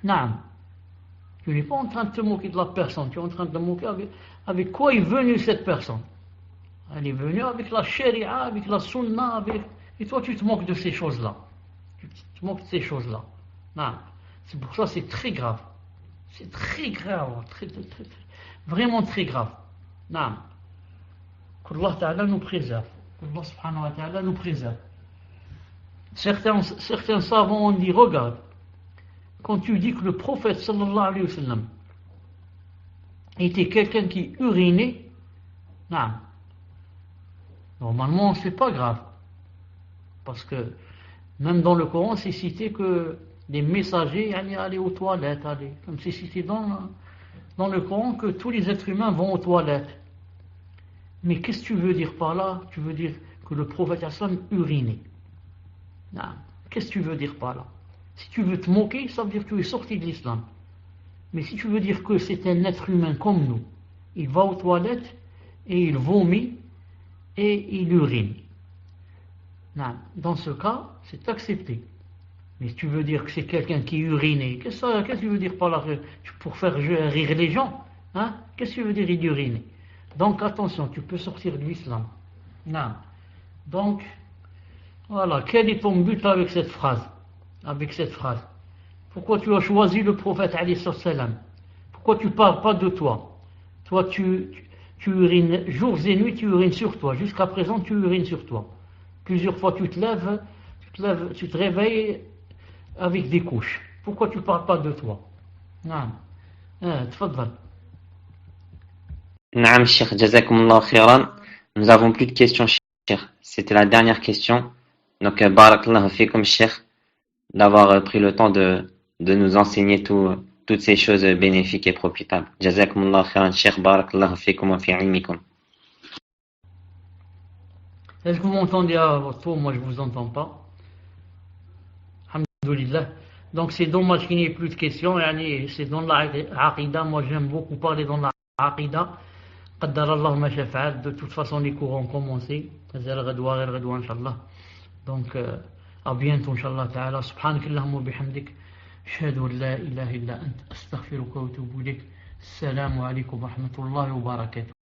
A: Non. Tu n'es pas en train de te moquer de la personne, tu es en train de te moquer avec quoi est venue cette personne. Elle est venue avec la sharia, avec la sunna, et toi tu te moques de ces choses-là. Tu te moques de ces choses-là. Non. C'est pour ça que c'est très grave. C'est très grave, vraiment très grave. Non. Qu'Allah Ta'ala nous préserve. Qu'Allah Subhanahu wa Ta'ala nous préserve. Certains savants ont dit, regarde, quand tu dis que le prophète sallallahu alayhi wa sallam était quelqu'un qui urinait, non. Normalement, c'est pas grave. Parce que même dans le Coran, c'est cité que les messagers allaient aux toilettes, comme c'est cité dans le Coran que tous les êtres humains vont aux toilettes. Mais qu'est-ce que tu veux dire par là? Tu veux dire que le prophète sallam urinait. Non. Qu'est-ce que tu veux dire par là? Si tu veux te moquer, ça veut dire que tu es sorti de l'islam. Mais si tu veux dire que c'est un être humain comme nous, il va aux toilettes et il vomit et il urine. Non. Dans ce cas, c'est accepté. Mais si tu veux dire que c'est quelqu'un qui urinait, qu'est-ce que tu veux dire par là? Pour faire rire les gens, qu'est-ce que tu veux dire il urinait? Donc attention, tu peux sortir de l'islam. Non. Donc, voilà, quel est ton but avec cette phrase? Pourquoi tu as choisi le prophète alayhi salam? Pourquoi tu ne parles pas de toi? Toi, tu urines jours et nuits, tu urines sur toi. Jusqu'à présent, tu urines sur toi. Plusieurs fois, tu te réveilles avec des couches. Pourquoi tu ne parles pas de toi? Non. Tfadal.
B: Naam, Cheikh, jazakumullah khairan. Nous avons plus de questions, Cheikh. C'était la dernière question. Donc, barakallahu fikum, Cheikh, d'avoir pris le temps de nous enseigner toutes ces choses bénéfiques et profitables. Jazakumullah khairan, Cheikh, barakallahu fikum wa fi ilmikum.
A: Est-ce que vous m'entendez à votre tour? Moi, je ne vous entends pas. Alhamdulillah. Donc, c'est dommage qu'il n'y ait plus de questions. C'est dans la aqida. Moi, j'aime beaucoup parler dans la aqida. قدر الله ما شاء فعل. De toute façon, les cours ont commencé. Donc, à bientôt, Inch'Allah ta'ala. Subhanak Allahumma bihamdik. Ashhadu an la ilaha illa ant. Astaghfiruka wa atubu ilayk. Assalamu alaikum wa rahmatullahi wa barakatuh.